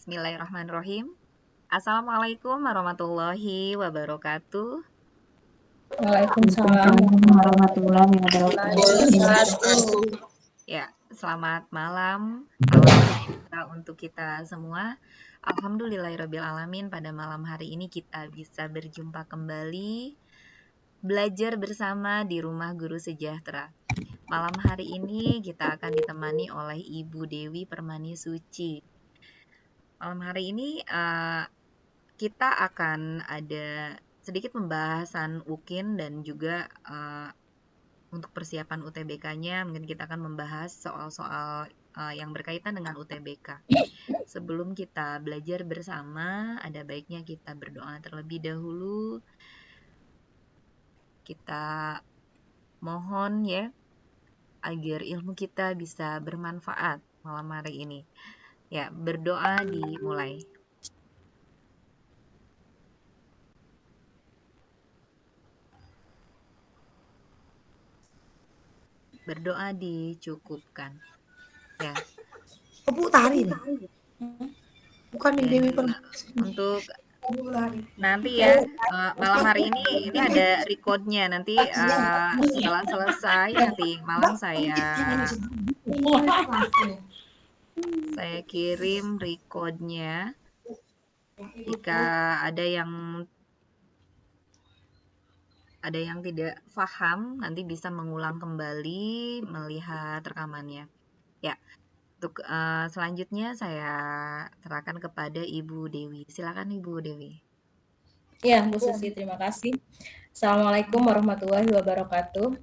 Bismillahirrahmanirrahim. Assalamualaikum warahmatullahi wabarakatuh. Waalaikumsalam warahmatullahi wabarakatuh. Ya, selamat malam. Salam sejahtera untuk kita semua. Alhamdulillahirabbil alamin, pada malam hari ini kita bisa berjumpa kembali belajar bersama di Rumah Guru Sejahtera. Malam hari ini kita akan ditemani oleh Ibu Dewi Permani Suci. Malam hari ini kita akan ada sedikit pembahasan UKIN dan juga untuk persiapan UTBK-nya. Mungkin kita akan membahas soal-soal yang berkaitan dengan UTBK. Sebelum kita belajar bersama, ada baiknya kita berdoa terlebih dahulu. Kita mohon ya, agar ilmu kita bisa bermanfaat malam hari ini. Ya, berdoa dimulai. Berdoa dicukupkan. Ya. Bu tari nih. Bukan di Dewi pernah. Untuk nanti ya, malam hari ini ada recordnya. Nanti setelah selesai nanti malam saya kirim recordnya. Jika ada yang tidak paham, nanti bisa mengulang kembali melihat rekamannya. Ya, untuk selanjutnya saya serahkan kepada Ibu Dewi. Silakan Ibu Dewi. Ya, Bu Susi, terima kasih. Assalamualaikum warahmatullahi wabarakatuh.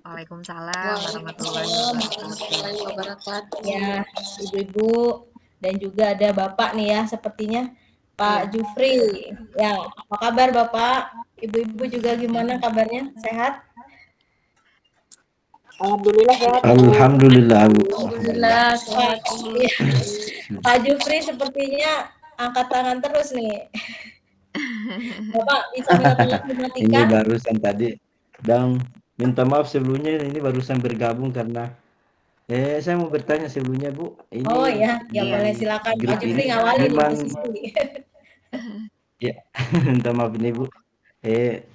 Waalaikumsalam warahmatullahi wabarakatuh. Ya, Ibu-ibu dan juga ada Bapak nih ya, sepertinya Pak Jufri. Ya, apa kabar Bapak? Ibu-ibu juga gimana kabarnya? Sehat? Alhamdulillah sehat. Alhamdulillah sehat. Pak Jufri sepertinya angkat tangan terus nih. Bapak bisa mematikan? Ini barusan tadi. Dan minta maaf sebelumnya, ini barusan bergabung karena saya mau bertanya sebelumnya Bu. Ini oh ya, boleh silakan Pak Jufri ngawalin posisi. Ya, minta maaf ini Bu.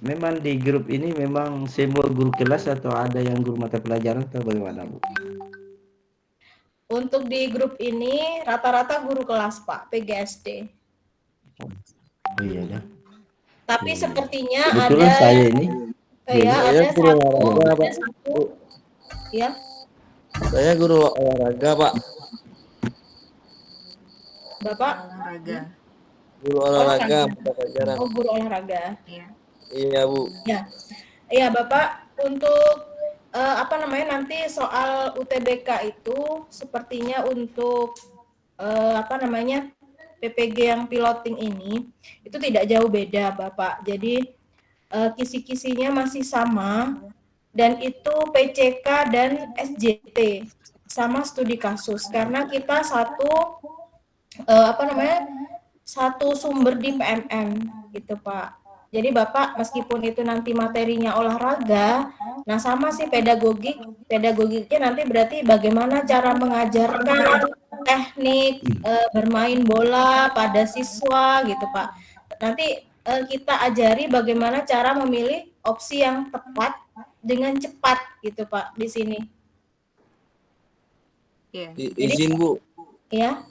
Memang di grup ini memang semua guru kelas atau ada yang guru mata pelajaran atau bagaimana Bu? Untuk di grup ini rata-rata guru kelas Pak, PGSD. Oh iya dah. Tapi sepertinya kebetulan ada saya ini. Ya, ada satu. Ya. Saya guru olahraga, Pak. Bapak? Olahraga. Guru olahraga, pelajaran. Oh, guru olahraga. Iya, Bu. Ya. Iya, Bapak, untuk nanti soal UTBK itu sepertinya untuk PPG yang piloting ini itu tidak jauh beda, Bapak. Jadi kisi-kisinya masih sama dan itu PCK dan SJT sama studi kasus karena kita satu sumber di PMM gitu Pak. Jadi Bapak meskipun itu nanti materinya olahraga, nah sama sih pedagogiknya nanti berarti bagaimana cara mengajarkan teknik bermain bola pada siswa gitu Pak. Nanti kita ajari bagaimana cara memilih opsi yang tepat dengan cepat gitu Pak di sini. Izin Bu. Ya.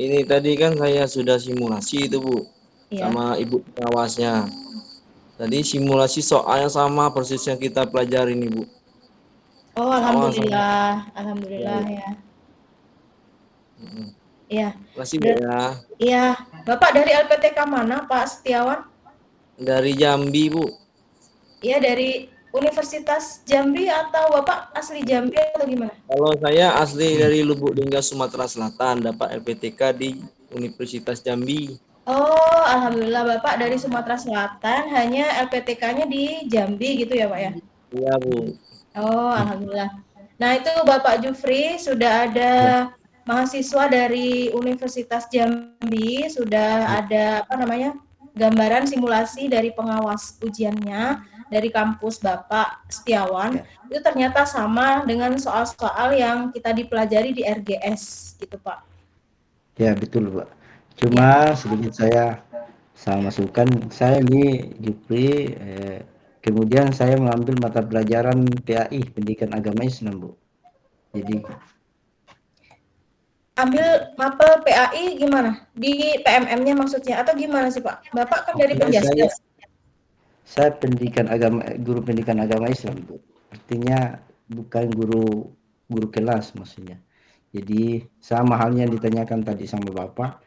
Ini tadi kan saya sudah simulasi itu Bu, sama Ibu pengawasnya. Tadi simulasi soalnya sama persis yang kita pelajari ini Bu. Oh alhamdulillah, alhamdulillah ya. Iya. Makasih Bu ya. Iya, Bapak dari LPTK mana Pak Setiawan? Dari Jambi Bu. Iya dari Universitas Jambi atau Bapak asli Jambi atau gimana? Kalau saya asli dari Lubuk Linggau Sumatera Selatan, dapat LPTK di Universitas Jambi. Oh, alhamdulillah Bapak dari Sumatera Selatan, hanya LPTK-nya di Jambi gitu ya Pak ya? Iya Bu. Oh, alhamdulillah. Nah itu Bapak Jufri sudah ada mahasiswa dari Universitas Jambi, sudah ada gambaran simulasi dari pengawas ujiannya dari kampus Bapak Setiawan, itu ternyata sama dengan soal-soal yang kita dipelajari di RGS gitu Pak. Ya betul Pak. Cuma sedikit saya masukan, saya ini Jupri, kemudian saya mengambil mata pelajaran PAI, Pendidikan Agama Islam Bu. Jadi Ambil mapel PAI gimana? Di PMM-nya maksudnya atau gimana sih Pak? Bapak kan dari Penjaskas. saya guru pendidikan agama Islam Bu. Artinya bukan guru kelas maksudnya. Jadi sama halnya yang ditanyakan tadi sama Bapak.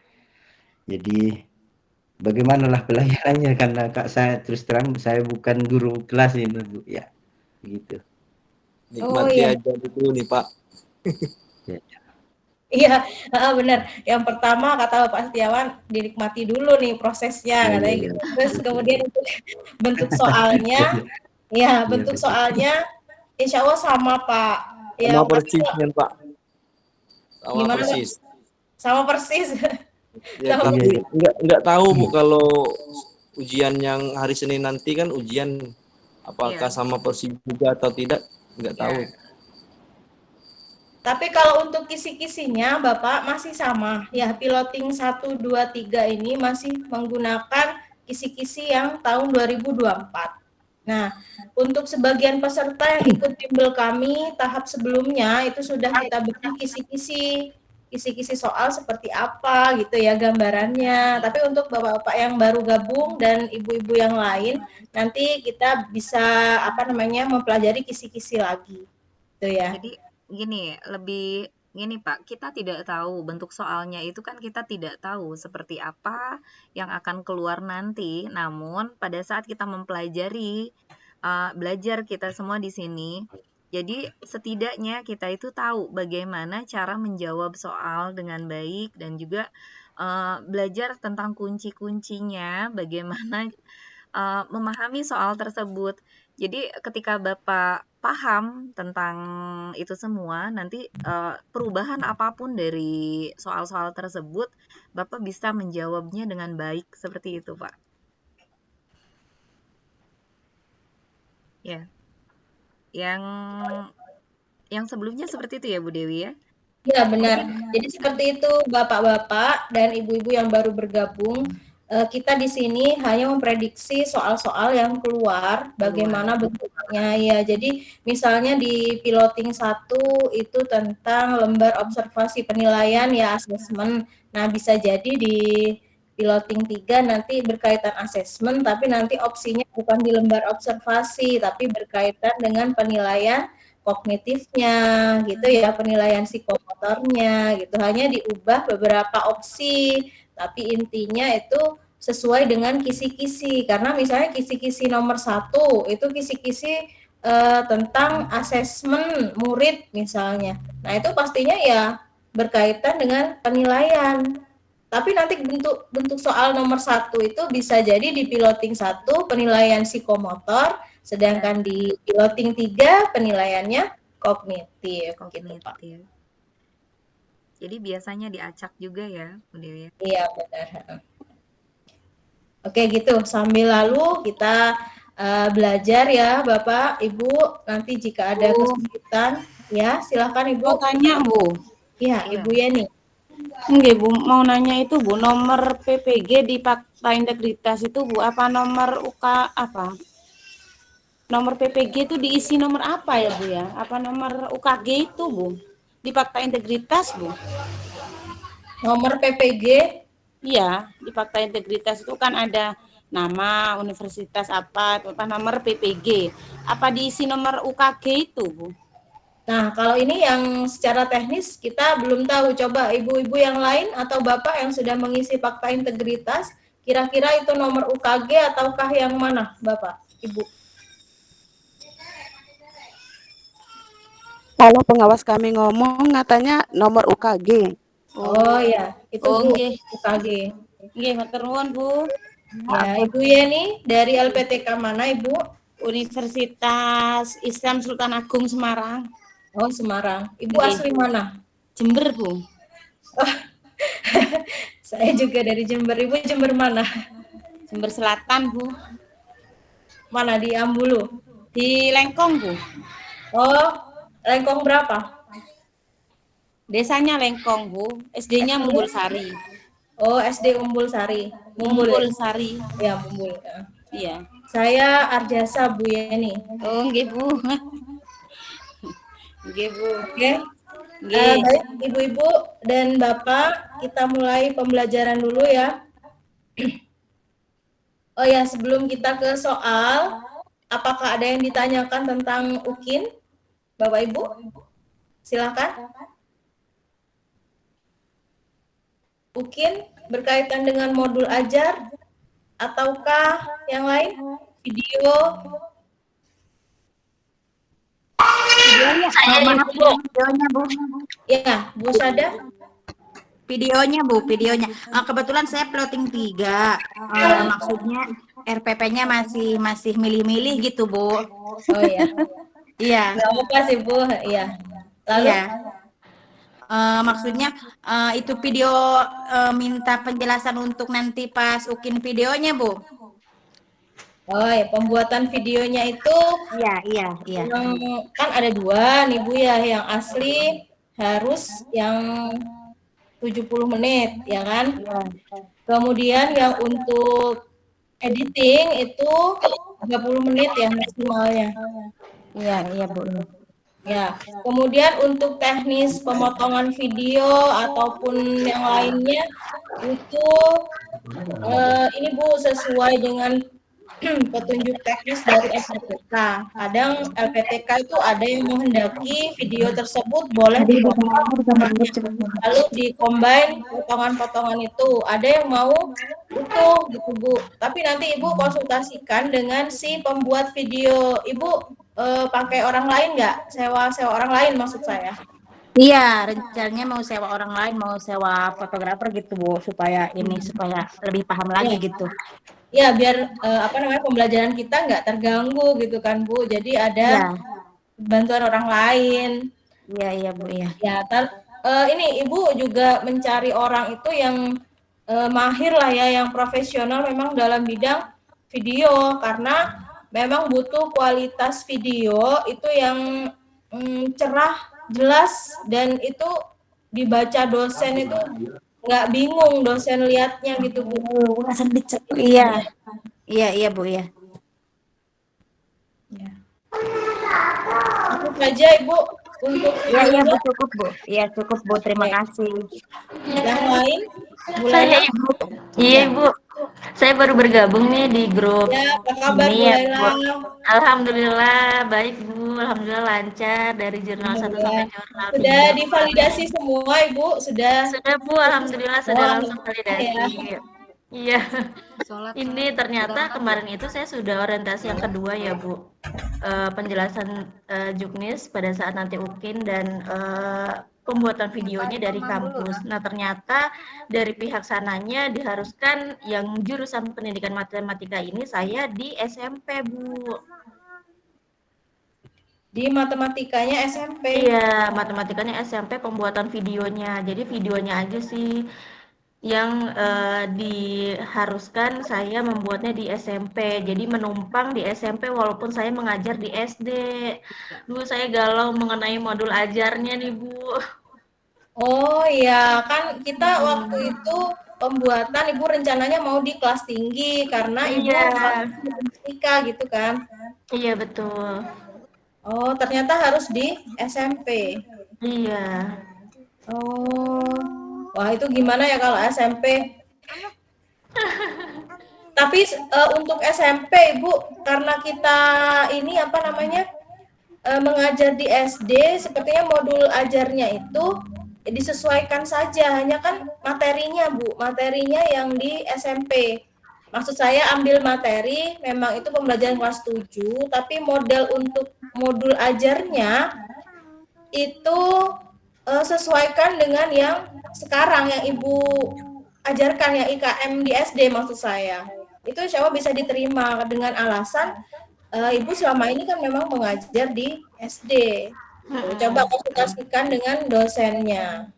Jadi bagaimanalah pelajarannya, karena Kak saya terus terang saya bukan guru kelas ini Bu. Ya, begitu. Nikmati aja dulu nih Pak. Iya, benar. Yang pertama kata Bapak Setiawan, dinikmati dulu nih prosesnya, katanya gitu. Terus kemudian untuk bentuk soalnya, ya bentuk soalnya insya Allah sama Pak. Ya, Sama persis kan Pak. Sama gimana, persis. Sama persis. Ya, Sama tapi nggak tahu Bu kalau ujian yang hari Senin nanti kan ujian apakah sama persis juga atau tidak, nggak tahu. Tapi kalau untuk kisi-kisinya Bapak masih sama. Ya, piloting 1, 2, 3 ini masih menggunakan kisi-kisi yang tahun 2024. Nah, untuk sebagian peserta yang ikut bimbel kami tahap sebelumnya itu sudah kita beri kisi-kisi soal seperti apa gitu ya gambarannya. Tapi untuk Bapak-bapak yang baru gabung dan ibu-ibu yang lain, nanti kita bisa mempelajari kisi-kisi lagi. Gitu ya. Jadi gini Pak, kita tidak tahu bentuk soalnya itu kan kita tidak tahu seperti apa yang akan keluar nanti. Namun pada saat kita mempelajari, belajar kita semua di sini, jadi setidaknya kita itu tahu bagaimana cara menjawab soal dengan baik dan juga belajar tentang kunci-kuncinya, bagaimana memahami soal tersebut. Jadi ketika Bapak paham tentang itu semua, nanti perubahan apapun dari soal-soal tersebut, Bapak bisa menjawabnya dengan baik seperti itu, Pak. Ya. Yang sebelumnya seperti itu ya, Bu Dewi ya? Ya, benar. Jadi seperti itu Bapak-bapak dan ibu-ibu yang baru bergabung, kita di sini hanya memprediksi soal-soal yang keluar, bagaimana bentuknya ya. Jadi misalnya di piloting 1 itu tentang lembar observasi penilaian ya asesmen. Nah, bisa jadi di piloting 3 nanti berkaitan asesmen, tapi nanti opsinya bukan di lembar observasi, tapi berkaitan dengan penilaian kognitifnya gitu ya, penilaian psikomotornya gitu, hanya diubah beberapa opsi, tapi intinya itu sesuai dengan kisi-kisi, karena misalnya kisi-kisi nomor 1 itu kisi-kisi tentang asesmen murid misalnya, nah itu pastinya ya berkaitan dengan penilaian, tapi nanti bentuk soal nomor 1 itu bisa jadi di piloting 1 penilaian psikomotor, sedangkan di piloting 3 penilaiannya kognitif. Gitu, Pak. Jadi biasanya diacak juga ya, Bu Dewi? Iya, benar. Oke, gitu. Sambil lalu kita belajar ya, Bapak, Ibu. Nanti jika ada kesulitan, ya silakan Ibu. Mau tanya, Bu. Iya, Ibu Yeni. Enggak, Bu. Mau nanya itu, Bu. Nomor PPG di fakta integritas itu, Bu. Apa nomor UK apa? Nomor PPG itu diisi nomor apa ya, Bu ya? Apa nomor UKG itu, Bu? Di fakta integritas, Bu. Nomor PPG? Iya, di fakta integritas itu kan ada nama, universitas apa nomor PPG. Apa diisi nomor UKG itu, Bu? Nah, kalau ini yang secara teknis kita belum tahu. Coba ibu-ibu yang lain atau Bapak yang sudah mengisi fakta integritas, kira-kira itu nomor UKG ataukah yang mana, Bapak, Ibu? Kalau pengawas kami ngomong katanya nomor UKG. Oh ya, itu Bu, UKG. Nggih, matur nuwun, Bu. Ya, Ibu Yeni dari LPTK mana, Ibu? Universitas Islam Sultan Agung Semarang. Oh, Semarang. Ibu asli mana? Jember, Bu. Oh, saya juga dari Jember. Ibu Jember mana? Jember Selatan, Bu. Mana, di Ambulu? Di Lengkong, Bu. Oh, Lengkong berapa? Desanya Lengkong, Bu. SD-nya Mumbul Sari. Oh, SD Umbul Sari. Mumbul Sari. Ya, Mumbul. Ya. Iya. Saya Arjasa Bu Yeni. Oh, nggih, Bu. Nggih, Bu. Oke. Nggih. Baik, Ibu-ibu dan Bapak, kita mulai pembelajaran dulu ya. Oh ya, sebelum kita ke soal, apakah ada yang ditanyakan tentang UKIN? Bapak Ibu? Silakan. UKIN berkaitan dengan modul ajar ataukah yang lain? Video? Videonya, videonya Bu. Ya, Bu Sada. Videonya Bu, videonya. Kebetulan saya plotting 3. Maksudnya RPP-nya masih milih-milih gitu Bu. Oh ya. Iya. Nggak apa sih Bu. Iya. Lalu? Iya. Maksudnya itu video minta penjelasan untuk nanti pas UKIN videonya Bu. Oh ya, pembuatan videonya itu Iya. yang kan ada 2 nih Bu ya, yang asli harus yang 70 menit ya kan. Kemudian yang untuk editing itu 30 menit ya maksimalnya. Iya Bu. Ya, kemudian untuk teknis pemotongan video ataupun yang lainnya itu ini Bu sesuai dengan petunjuk teknis dari LPTK. Kadang LPTK itu ada yang menghendaki video tersebut boleh dipotong, lalu di-combine potongan-potongan itu. Ada yang mau utuh gitu Bu. Tapi nanti Ibu konsultasikan dengan si pembuat video. Ibu pakai orang lain nggak? Sewa orang lain maksud saya. Iya, rencananya mau sewa orang lain, mau sewa fotografer gitu Bu, supaya lebih paham lagi gitu. Ya, biar pembelajaran kita nggak terganggu gitu kan Bu. Jadi ada bantuan orang lain. Iya Bu ya. Ya, ini Ibu juga mencari orang itu yang mahir lah ya, yang profesional memang dalam bidang video, karena memang butuh kualitas video itu yang cerah, jelas, dan itu dibaca dosen itu nggak bingung dosen lihatnya gitu Bu. Iya Bu ya. Itu saja Ibu untuk Iya Bu, cukup Bu. Iya cukup Bu, terima kasih. yang lain. Saya Ibu. Iya Ibu. Saya baru bergabung nih di grup. Ya, apa kabar Bu ini ya, Laila? Alhamdulillah baik Bu, alhamdulillah lancar dari jurnal 1 sampai jurnal 3. Sudah divalidasi semua Ibu? Sudah Bu, alhamdulillah sudah langsung validasi. Iya. Ini ternyata kemarin itu saya sudah orientasi yang kedua ya Bu. Penjelasan juknis pada saat nanti UKIN dan pembuatan videonya dari kampus. Nah, ternyata dari pihak sananya diharuskan yang jurusan pendidikan matematika ini saya di SMP, Bu. Di matematikanya SMP? Iya, matematikanya SMP, pembuatan videonya. Jadi videonya aja sih yang diharuskan saya membuatnya di SMP. Jadi menumpang di SMP walaupun saya mengajar di SD. Bu, saya galau mengenai modul ajarnya nih, Bu. Oh iya, kan kita waktu itu pembuatan Ibu rencananya mau di kelas tinggi karena Ibu matematika gitu kan? Iya, betul. Oh, ternyata harus di SMP. Iya. Oh. Wah, itu gimana ya kalau SMP? Tapi untuk SMP, Ibu, karena kita ini mengajar di SD, sepertinya modul ajarnya itu disesuaikan saja, hanya kan materinya, Bu, materinya yang di SMP. Maksud saya ambil materi, memang itu pembelajaran kelas 7, tapi untuk modul ajarnya itu sesuaikan dengan yang sekarang yang Ibu ajarkan, yang IKM di SD maksud saya. Itu insya Allah bisa diterima dengan alasan Ibu selama ini kan memang mengajar di SD. Coba konsultasikan dengan dosennya.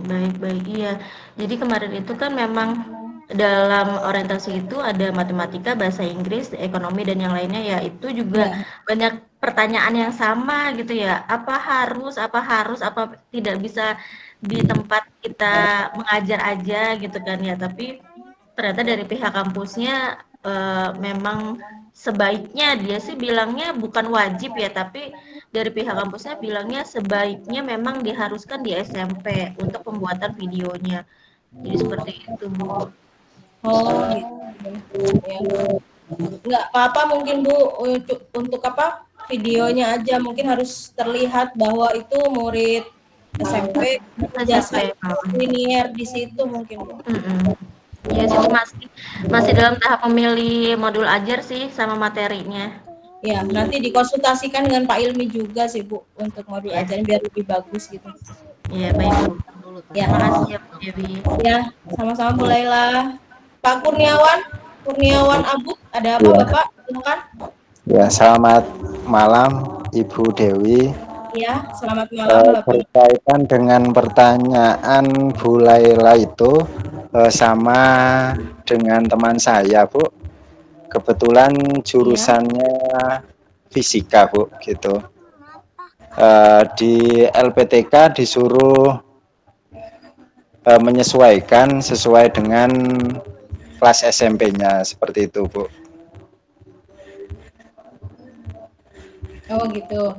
Baik-baik, iya. Jadi kemarin itu kan memang dalam orientasi itu ada matematika, bahasa Inggris, ekonomi dan yang lainnya ya, itu juga banyak pertanyaan yang sama gitu ya. Apa harus, apa tidak bisa di tempat kita mengajar aja gitu kan ya. Tapi ternyata dari pihak kampusnya memang sebaiknya, dia sih bilangnya bukan wajib ya, tapi dari pihak kampusnya bilangnya sebaiknya memang diharuskan di SMP untuk pembuatan videonya. Jadi seperti itu, Bu. Oh gitu. Ya. Nggak apa-apa mungkin Bu, untuk apa videonya aja mungkin harus terlihat bahwa itu murid SMP jasa linear di situ mungkin Bu. Ya situ masih dalam tahap memilih modul ajar sih sama materinya. Ya, nanti dikonsultasikan dengan Pak Ilmi juga sih Bu untuk modul ajarnya biar lebih bagus gitu. Iya, baik Bu. Ya, makasih ya Bu Dewi. Ya, sama-sama Bu Laila. Pak Kurniawan Abud, ada apa Bapak? Silakan. Ya, selamat malam Ibu Dewi. Ya, selamat malam Bapak. Berkaitan dengan pertanyaan Bu Laila itu sama dengan teman saya, Bu. Kebetulan jurusannya fisika, Bu, gitu. Di LPTK disuruh menyesuaikan sesuai dengan kelas SMP-nya, seperti itu, Bu. Oh gitu.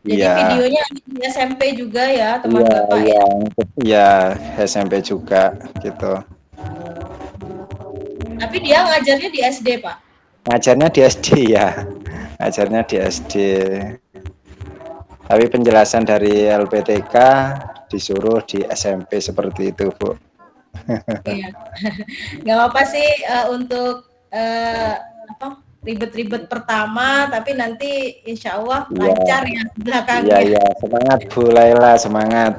Jadi videonya di SMP juga ya, teman Bapak ya? Iya, SMP juga gitu. Tapi dia ngajarnya di SD, Pak? Ngajarnya di SD ya. Ngajarnya di SD. Tapi penjelasan dari LPTK disuruh di SMP seperti itu, Bu. Iya. Nggak apa-apa sih untuk ribet-ribet pertama, tapi nanti insya Allah lancar ya belakangnya. Iya, semangat Bu Laila, semangat.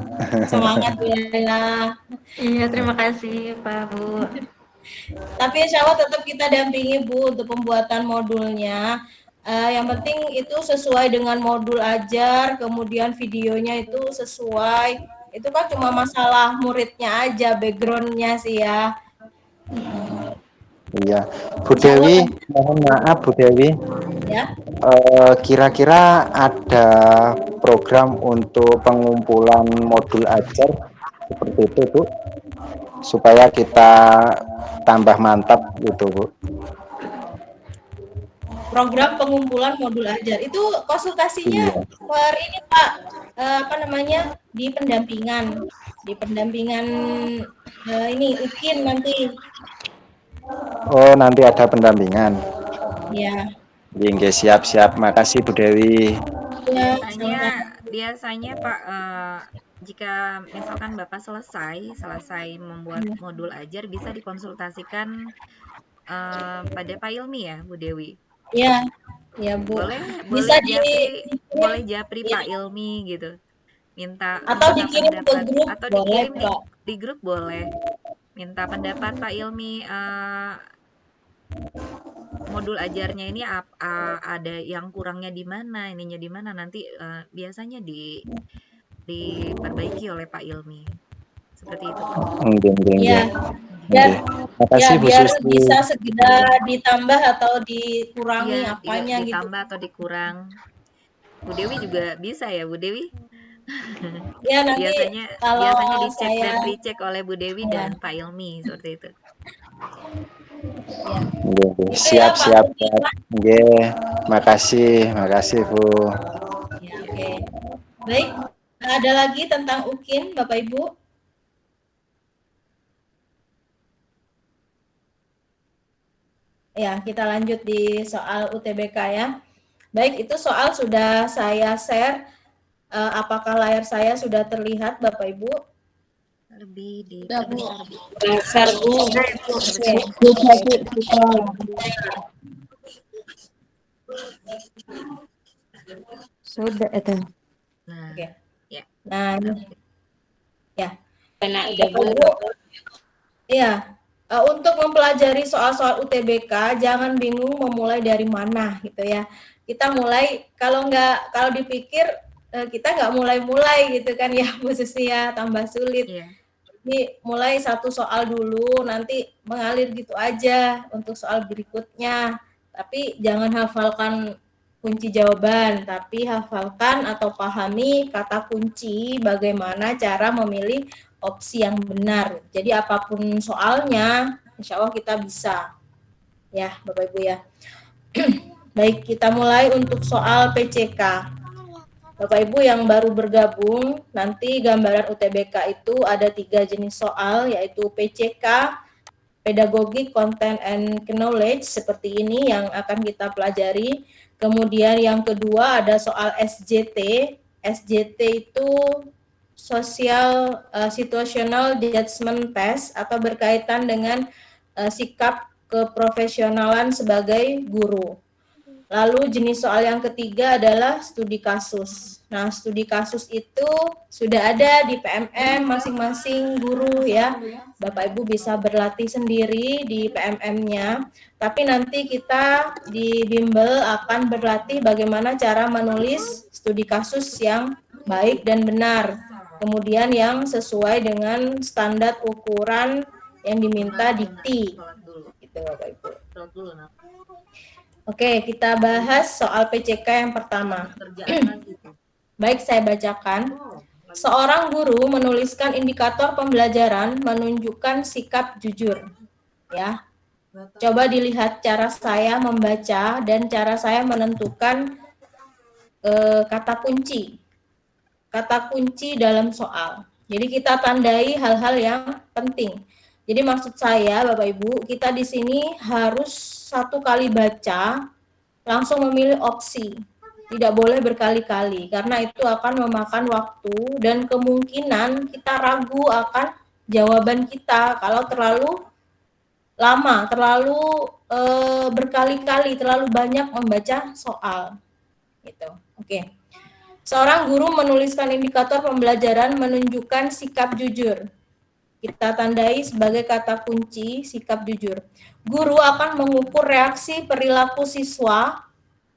Semangat Bu Laila. Iya, terima kasih Pak Bu. Tapi insya Allah tetap kita dampingi Bu untuk pembuatan modulnya. Yang penting itu sesuai dengan modul ajar, kemudian videonya itu sesuai. Itu kan cuma masalah muridnya aja, backgroundnya sih ya. Iya, Bu Dewi, mohon maaf Bu Dewi. Ya. Kira-kira ada program untuk pengumpulan modul ajar seperti itu, Bu, supaya kita tambah mantap gitu, Bu. Program pengumpulan modul ajar itu konsultasinya per ini Pak, di pendampingan ini UKIN nanti. Oh, nanti ada pendampingan. Ya. Oke, siap-siap. Makasih Bu Dewi. Ya, biasanya Pak, jika misalkan Bapak selesai membuat modul ajar, bisa dikonsultasikan pada Pak Ilmi ya, Bu Dewi. Ya, ya Bu. Boleh japri Pak Ilmi gitu. Atau dikirim ke grup, atau boleh, dikirim di grup boleh. Minta pendapat Pak Ilmi, modul ajarnya ini ada yang kurangnya di mana, ininya di mana, nanti biasanya diperbaiki oleh Pak Ilmi. Seperti itu Pak. Biar bisa segera ditambah atau dikurangi apanya gitu. Ditambah atau dikurang. Bu Dewi juga bisa ya Bu Dewi? Ya, nanti biasanya dicek dan dicek oleh Bu Dewi dan Pak Ilmi seperti itu. Ya. Siap. Oke, makasih Bu. Ya, oke. Baik, ada lagi tentang UKIN Bapak Ibu? Ya, kita lanjut di soal UTBK ya. Baik, itu soal sudah saya share. Apakah layar saya sudah terlihat Bapak Ibu? Lebih di sudah itu. Nah, oke. Ya. Nah, ya. Enak Iya. Untuk mempelajari soal-soal UTBK, jangan bingung memulai dari mana gitu ya. Kita mulai kalau dipikir kita nggak mulai gitu kan ya, Bu Susi ya, tambah sulit. Iya. Jadi mulai satu soal dulu, nanti mengalir gitu aja untuk soal berikutnya. Tapi jangan hafalkan kunci jawaban, tapi hafalkan atau pahami kata kunci, bagaimana cara memilih opsi yang benar. Jadi apapun soalnya, insya Allah kita bisa. Ya, Bapak Ibu ya. Baik, kita mulai untuk soal PCK. Bapak Ibu yang baru bergabung, nanti gambaran UTBK itu ada 3 jenis soal, yaitu PCK, Pedagogic Content and Knowledge, seperti ini yang akan kita pelajari. Kemudian yang kedua ada soal SJT. SJT itu Social Situational Judgment Test, atau berkaitan dengan sikap keprofesionalan sebagai guru. Lalu jenis soal yang ketiga adalah studi kasus. Nah, studi kasus itu sudah ada di PMM masing-masing guru ya. Bapak Ibu bisa berlatih sendiri di PMM-nya. Tapi nanti kita di bimbel akan berlatih bagaimana cara menulis studi kasus yang baik dan benar. Kemudian yang sesuai dengan standar ukuran yang diminta dikti. Gitu Bapak Ibu. Oke, kita bahas soal PCK yang pertama. Baik, saya bacakan. Seorang guru menuliskan indikator pembelajaran menunjukkan sikap jujur. Ya, coba dilihat cara saya membaca dan cara saya menentukan kata kunci. Kata kunci dalam soal. Jadi kita tandai hal-hal yang penting. Jadi maksud saya, Bapak Ibu, kita di sini harus satu kali baca, langsung memilih opsi. Tidak boleh berkali-kali, karena itu akan memakan waktu dan kemungkinan kita ragu akan jawaban kita kalau terlalu lama, terlalu berkali-kali, terlalu banyak membaca soal. Gitu. Oke. Seorang guru menuliskan indikator pembelajaran menunjukkan sikap jujur. Kita tandai sebagai kata kunci sikap jujur. Guru akan mengukur reaksi perilaku siswa.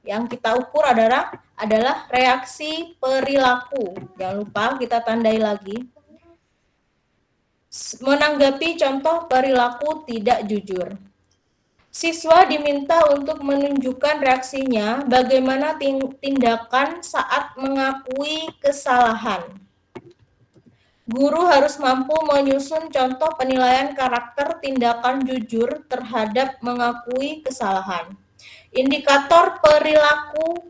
Yang kita ukur adalah reaksi perilaku. Jangan lupa kita tandai lagi. Menanggapi contoh perilaku tidak jujur. Siswa diminta untuk menunjukkan reaksinya bagaimana tindakan saat mengakui kesalahan. Guru harus mampu menyusun contoh penilaian karakter tindakan jujur terhadap mengakui kesalahan. Indikator perilaku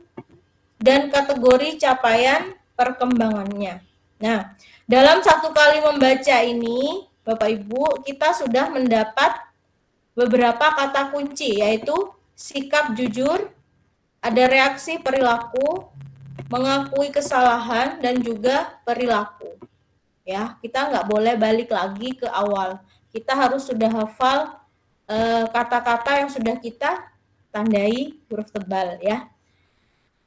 dan kategori capaian perkembangannya. Nah, dalam satu kali membaca ini, Bapak Ibu, kita sudah mendapat beberapa kata kunci, yaitu sikap jujur, ada reaksi perilaku, mengakui kesalahan, dan juga perilaku. Ya, kita nggak boleh balik lagi ke awal. Kita harus sudah hafal kata-kata yang sudah kita tandai huruf tebal ya.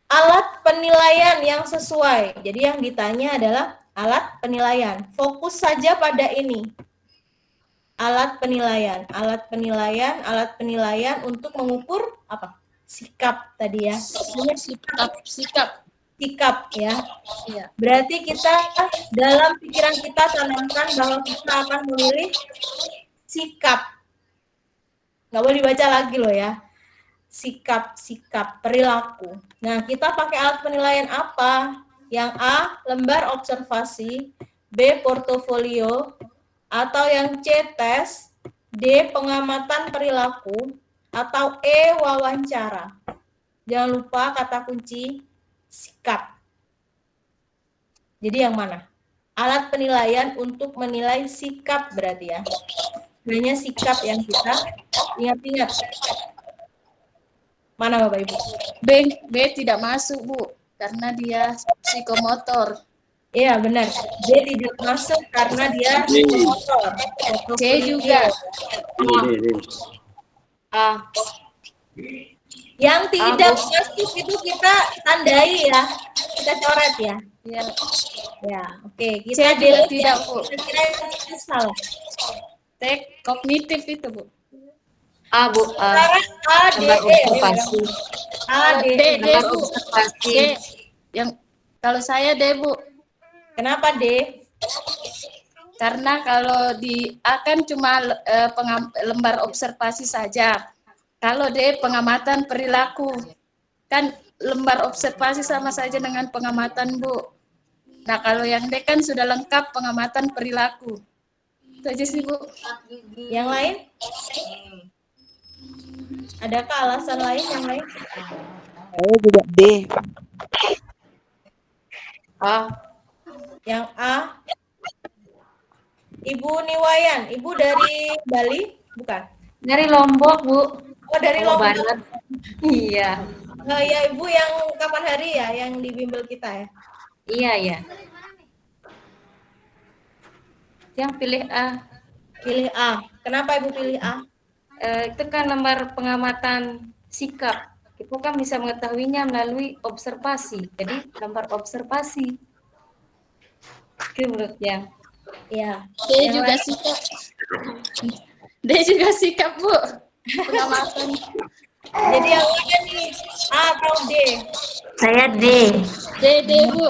Alat penilaian yang sesuai. Jadi yang ditanya adalah alat penilaian. Fokus saja pada ini. Alat penilaian untuk mengukur apa? Sikap tadi ya. Sikap ya. Berarti kita dalam pikiran kita tanamkan bahwa kita akan memilih sikap. Nggak boleh dibaca lagi loh ya. Sikap, perilaku. Nah, kita pakai alat penilaian apa? Yang A, lembar observasi, B, portofolio, atau yang C, tes, D, pengamatan perilaku, atau E, wawancara. Jangan lupa kata kunci sikap. Jadi yang mana? Alat penilaian untuk menilai sikap berarti ya. Hanya sikap yang kita ingat-ingat. Mana Bapak Ibu? B tidak masuk, Bu, karena dia psikomotor. Iya benar. D tidak masuk karena dia psikomotor. C juga. Yang tidak masuk itu kita tandai ya, kita coret ya. Ya. Ya, oke. Kita tidak, Bu. Kira-kira salah. Tek kognitif itu, Bu. A, Bu. Sekarang A, D, observasi. A, D, Bu. D. Yang kalau saya D, Bu. Kenapa D? Karena kalau di A kan cuma lembar observasi saja. Kalau D pengamatan perilaku. Kan lembar observasi sama saja dengan pengamatan, Bu. Nah, kalau yang D kan sudah lengkap pengamatan perilaku. Itu aja sih, Bu. Yang lain? Adakah alasan lain yang lain? Saya juga D. Yang A. Ibu Niwayan, Ibu dari Bali? Bukan. Dari Lombok, Bu. Oh, dari Jawa Lombok. Barat. Iya. Ya, Ibu yang kapan hari ya yang di bimbel kita ya? Iya, ya. Yang pilih A. Pilih A. Kenapa Ibu pilih A? Itu kan lembar pengamatan sikap. Kita kan bisa mengetahuinya melalui observasi. Jadi lembar observasi. Itu menurutnya. Iya. D juga sikap. D juga sikap, Bu. Pengamatan. Jadi yang mana nih? A atau D? Saya D. D, Bu.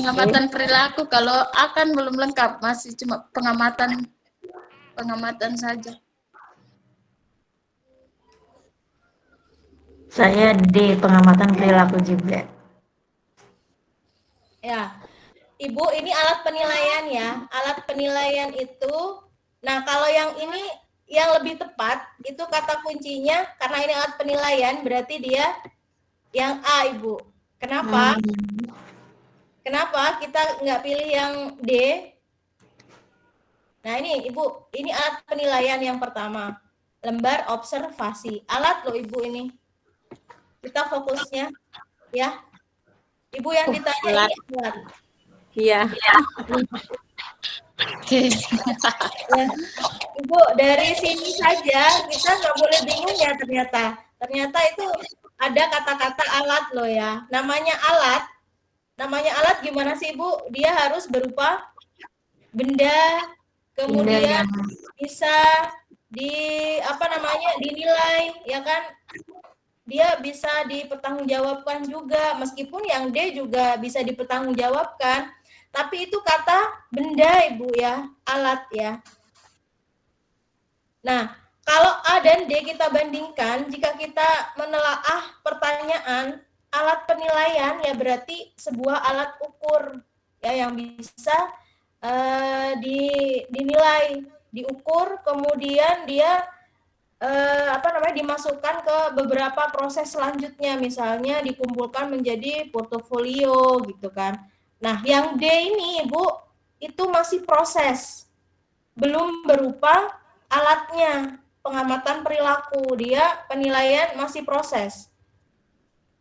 Pengamatan perilaku. Kalau A kan belum lengkap, masih cuma pengamatan saja. Saya D, pengamatan perilaku juga. Ya. Ibu, ini alat penilaian ya. Alat penilaian itu, nah kalau yang ini yang lebih tepat, itu kata kuncinya, karena ini alat penilaian, berarti dia yang A, Ibu. Kenapa? Kenapa kita nggak pilih yang D? Nah ini, Ibu, ini alat penilaian yang pertama. Lembar observasi. Alat loh, Ibu, ini. Kita fokusnya, ya. Ibu yang ditanya ini alat. Iya. Oke. Ya. Ibu, dari sini saja kita nggak boleh bingung ya ternyata. Ternyata itu ada kata-kata alat loh ya. Namanya alat gimana sih Ibu? Dia harus berupa benda, kemudian bisa dinilai, ya kan? Dia bisa dipertanggungjawabkan juga, meskipun yang D juga bisa dipertanggungjawabkan. Tapi itu kata benda, Ibu ya, alat ya. Nah, kalau A dan D kita bandingkan, jika kita menelaah pertanyaan, alat penilaian ya berarti sebuah alat ukur ya yang bisa dinilai, diukur, kemudian dia dimasukkan ke beberapa proses selanjutnya, misalnya dikumpulkan menjadi portofolio gitu kan. Nah, yang D ini, Ibu, itu masih proses. Belum berupa alatnya, pengamatan perilaku. Dia penilaian masih proses.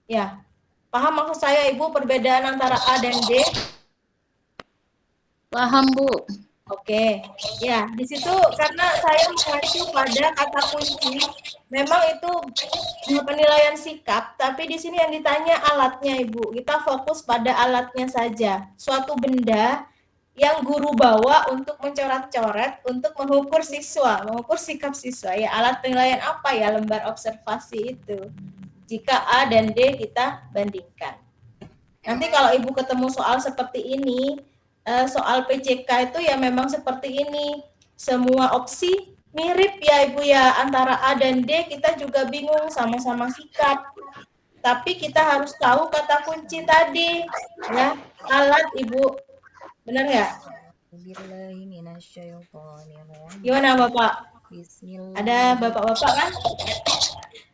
Ya, paham maksud saya, Ibu, perbedaan antara A dan D? Paham, Bu. Oke, ya di situ karena saya mengacu pada kata kunci, memang itu penilaian sikap, tapi di sini yang ditanya alatnya, Ibu. Kita fokus pada alatnya saja. Suatu benda yang guru bawa untuk mencoret-coret, untuk mengukur siswa, mengukur sikap siswa. Ya, alat penilaian apa ya lembar observasi itu? Jika A dan D kita bandingkan. Nanti kalau Ibu ketemu soal seperti ini, soal PCK itu ya memang seperti ini. Semua opsi mirip ya Ibu ya, antara A dan D kita juga bingung, sama-sama sikap. Tapi kita harus tahu kata kunci tadi ya, alat Ibu. Benar nggak? Gimana Bapak? Ada Bapak-bapak kan?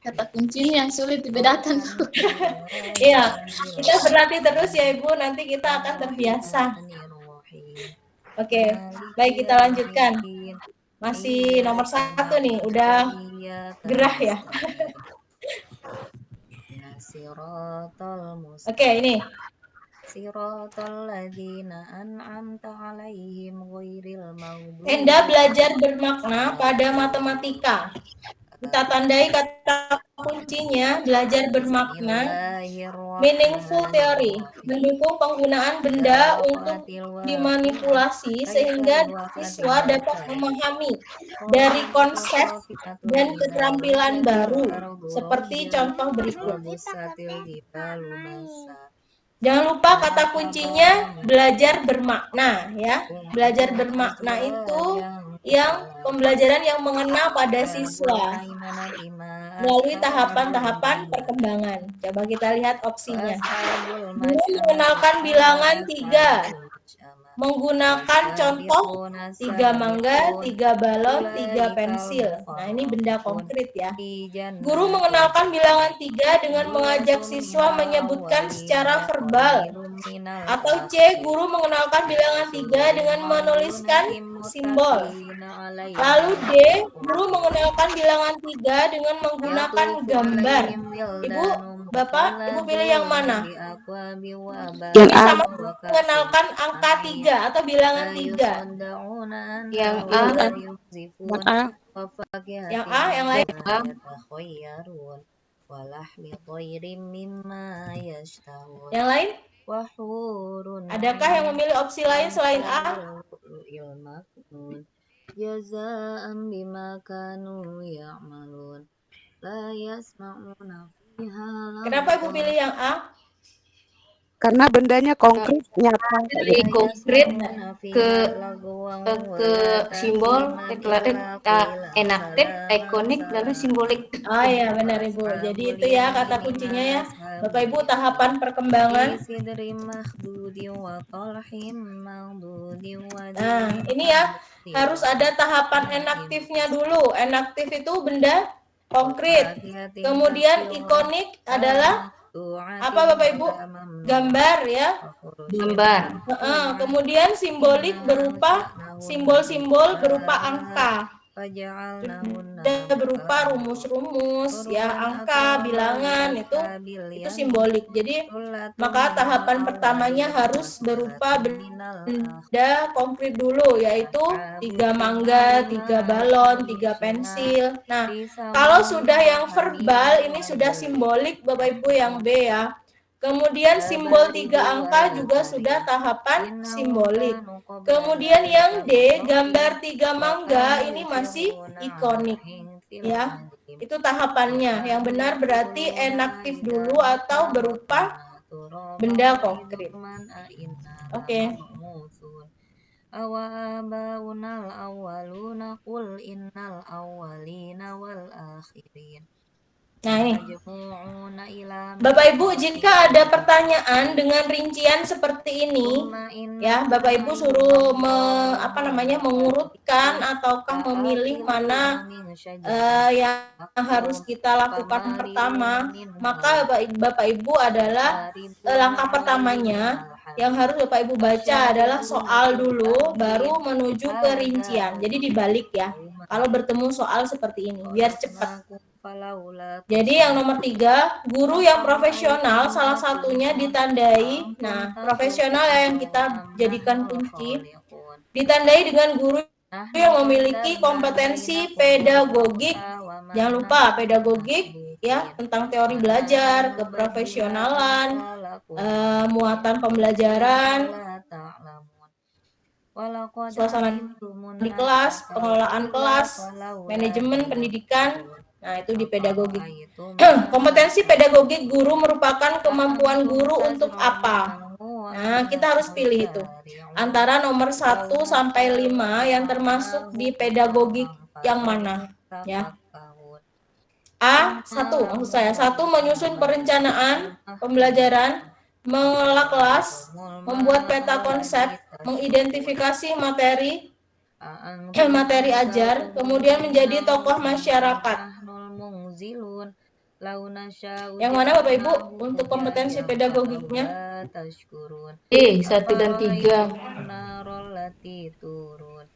Kata kuncinya yang sulit dibedakan. Iya, kita berlatih terus ya Ibu, nanti kita akan terbiasa. Oke, baik kita lanjutkan. Masih nomor 1 nih, udah gerah ya. Oke, ini. Tenda belajar bermakna pada matematika. Kita tandai kata kuncinya belajar bermakna, meaningful theory, mendukung penggunaan benda untuk dimanipulasi sehingga siswa dapat memahami dari konsep dan keterampilan baru, seperti contoh berikut. Jangan lupa kata kuncinya belajar bermakna ya. Belajar bermakna itu yang pembelajaran yang mengena pada siswa melalui tahapan-tahapan perkembangan. Coba kita lihat opsinya. Guru mengenalkan bilangan 3. Menggunakan contoh 3 mangga, 3 balon, 3 pensil. Nah, ini benda konkret ya. Guru mengenalkan bilangan 3 dengan mengajak siswa menyebutkan secara verbal. Atau C, guru mengenalkan bilangan 3 dengan menuliskan simbol. Lalu D, guru mengenalkan bilangan 3 dengan menggunakan gambar. Ibu, Bapak, Ibu pilih yang mana? Yang A. Sama mengenalkan angka 3 atau bilangan 3. Yang A. Yang A. Yang A, yang lain. Yang lain? Adakah yang memilih opsi lain selain A? Kenapa Ibu pilih yang A? Karena bendanya konkret, nyata. Dari konkret ke simbol, enaktif, ikonik, lalu simbolik. Oh ya, benar Ibu. Jadi itu ya kata kuncinya ya. Bapak Ibu, tahapan perkembangan. Nah, ini ya harus ada tahapan enaktifnya dulu. Enaktif itu benda konkret. Kemudian ikonik adalah apa Bapak Ibu? Gambar ya. Gambar. Kemudian simbolik berupa simbol-simbol berupa angka. Berupa rumus-rumus ya, angka, bilangan itu simbolik. Jadi maka tahapan pertamanya harus berupa benda konkret dulu, yaitu 3 mangga, 3 balon, 3 pensil. Nah, kalau sudah yang verbal ini sudah simbolik Bapak Ibu yang B ya. Kemudian simbol 3 angka juga sudah tahapan simbolik. Kemudian yang D, gambar 3 mangga ini masih ikonik. Ya, itu tahapannya. Yang benar berarti enaktif dulu atau berupa benda konkret. Oke. Nah ini, Bapak Ibu jika ada pertanyaan dengan rincian seperti ini, ya Bapak Ibu suruh mengurutkan ataukah memilih mana yang harus kita lakukan pertama, maka Bapak Ibu adalah langkah pertamanya yang harus Bapak Ibu baca adalah soal dulu, baru menuju ke rincian. Jadi dibalik ya, kalau bertemu soal seperti ini, biar cepat. Jadi yang nomor 3, guru yang profesional salah satunya ditandai. Nah, profesional yang kita jadikan kunci. Ditandai dengan guru yang memiliki kompetensi pedagogik. Jangan lupa pedagogik ya, tentang teori belajar, keprofesionalan, muatan pembelajaran, suasana di kelas, pengelolaan kelas, manajemen pendidikan. Nah, itu di pedagogik. Kompetensi pedagogik guru merupakan kemampuan guru untuk apa? Nah, kita harus pilih itu. Antara nomor 1 sampai 5 yang termasuk di pedagogik yang mana? Ya. A, 1 maksud saya. 1, menyusun perencanaan pembelajaran, mengelola kelas, membuat peta konsep, mengidentifikasi materi ajar, kemudian menjadi tokoh masyarakat. Yang mana Bapak Ibu untuk kompetensi pedagogiknya? 1 dan 3.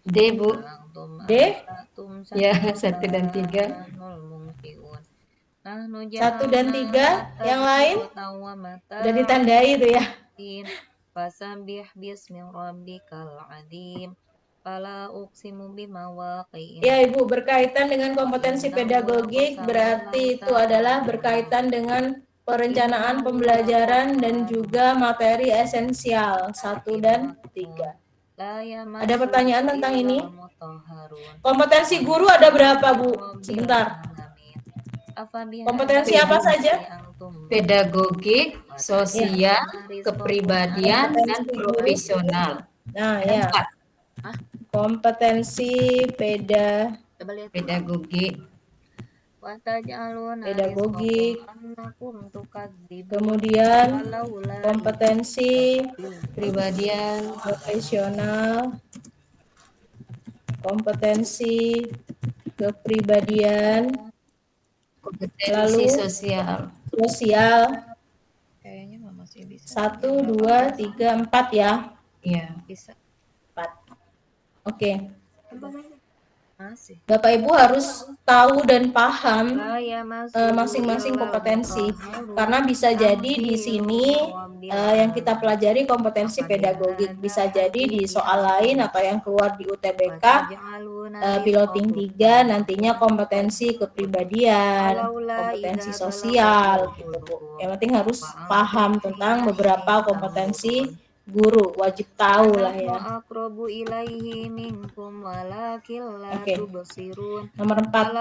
D Bu. D? Ya, 1 dan 3. 1 dan 3. Yang lain? Udah ditandai itu ya. Ya Ibu, berkaitan dengan kompetensi pedagogik berarti itu adalah berkaitan dengan perencanaan pembelajaran dan juga materi esensial 1 dan 3. Ada pertanyaan tentang ini? Kompetensi guru ada berapa Bu? Sebentar. Kompetensi apa saja? Pedagogik, sosial, kepribadian, dan profesional. Nah, ya. Kompetensi pedagogik. Pedagogik. Kemudian kompetensi Kepribadian, profesional. Kompetensi kepribadian. kompetensi Lalu sosial. Sosial. Kayaknya Mama masih bisa. 1, 2, 3, 4 ya. Iya. Bisa. 4. Oke. Masih. Bapak Ibu harus tahu dan paham Ya, masing-masing kompetensi. Karena bisa jadi di sini yang kita pelajari kompetensi pedagogik. Bisa jadi di soal lain atau yang keluar di UTBK piloting 3 nantinya kompetensi kepribadian, kompetensi sosial gitu, Bu. Yang penting harus paham tentang beberapa kompetensi guru, wajib tahu lah ya. Oke. Nomor 4.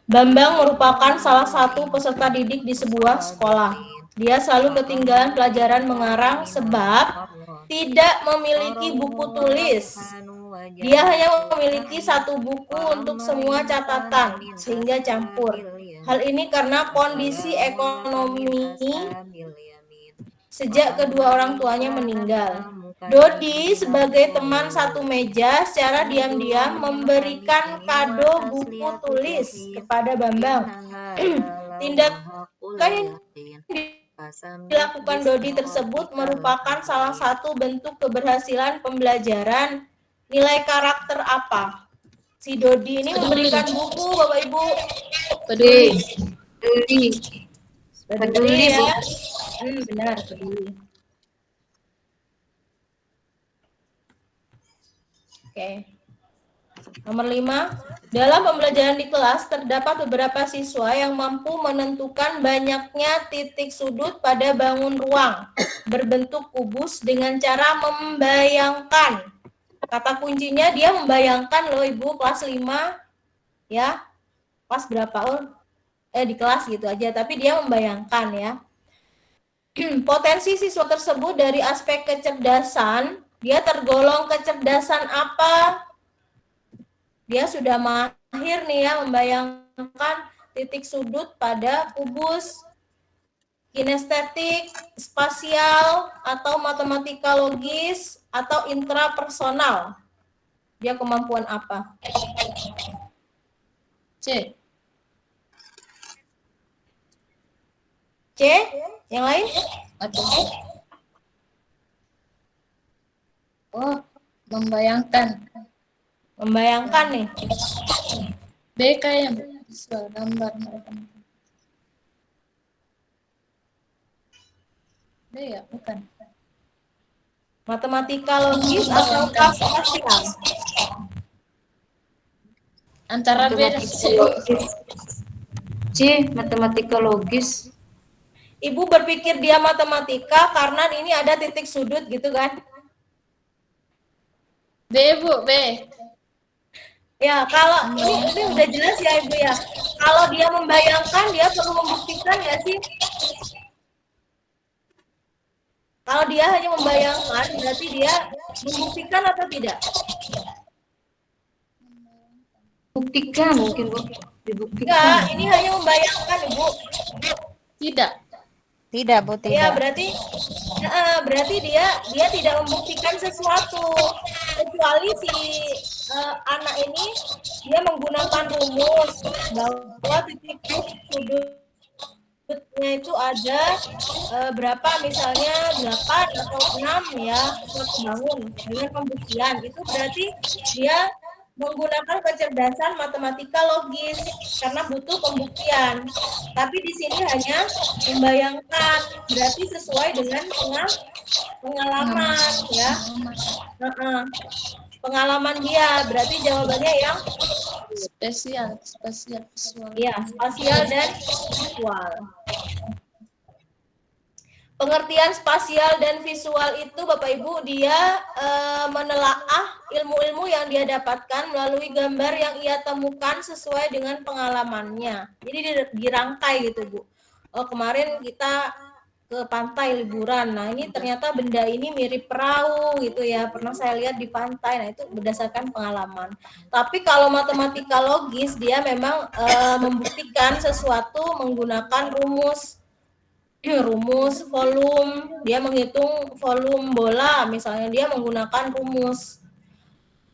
Bambang merupakan salah satu peserta didik di sebuah sekolah. Dia selalu ketinggalan pelajaran mengarang sebab tidak memiliki buku tulis. Dia hanya memiliki satu buku untuk semua catatan, sehingga campur. Hal ini karena kondisi ekonomi sejak kedua orang tuanya meninggal. Dodi sebagai teman satu meja secara diam-diam memberikan kado buku tulis kepada Bambang. Tindakan yang dilakukan Dodi tersebut merupakan salah satu bentuk keberhasilan pembelajaran. Nilai karakter apa? Si Dodi ini memberikan buku, Bapak Ibu. Peduli. Peduli ya. Benar, peduli. Oke. Nomor 5, dalam pembelajaran di kelas terdapat beberapa siswa yang mampu menentukan banyaknya titik sudut pada bangun ruang berbentuk kubus dengan cara membayangkan. Kata kuncinya dia membayangkan loh Ibu, kelas 5 ya. Kelas berapa? Di kelas gitu aja, tapi dia membayangkan ya. Potensi siswa tersebut dari aspek kecerdasan, dia tergolong kecerdasan apa? Dia sudah mahir nih ya membayangkan titik sudut pada kubus, kinestetik, spasial, atau matematika logis, atau intrapersonal. Dia kemampuan apa? C. C? Yang lain? Oh, membayangkan. Membayangkan nih. B kayak visual gambar mereka. B ya, bukan. Matematika logis atau spasial? Antara B dan C. C, matematika logis. Ibu berpikir dia matematika karena ini ada titik sudut gitu kan? B, Bu, B. Ya, kalau ini udah jelas ya Ibu ya. Kalau dia membayangkan, dia perlu membuktikan ya sih? Kalau dia hanya membayangkan, berarti dia membuktikan atau tidak? Buktikan mungkin, Bu. Dibuktikan. Enggak, ini hanya membayangkan Ibu. Tidak. Tidak, Bu, tidak. Ya, berarti dia tidak membuktikan sesuatu. Kecuali si anak ini dia menggunakan rumus bahwa titik sudutnya itu ada berapa, misalnya 8 atau 6 ya, bangun dengan pembuktian. Itu berarti dia menggunakan kecerdasan matematika logis karena butuh pembuktian. Tapi di sini hanya membayangkan, berarti sesuai dengan pengalaman ya. Pengalaman dia, berarti jawabannya yang spasial visual. Iya, spasial dan visual. Pengertian spasial dan visual itu Bapak Ibu dia menelaah ilmu-ilmu yang dia dapatkan melalui gambar yang ia temukan sesuai dengan pengalamannya. Jadi dirangkai gitu Bu. Oh kemarin kita ke pantai liburan. Nah ini ternyata benda ini mirip perahu gitu ya. Pernah saya lihat di pantai. Nah itu berdasarkan pengalaman. Tapi kalau matematika logis dia memang membuktikan sesuatu menggunakan rumus volume, dia menghitung volume bola, misalnya dia menggunakan rumus.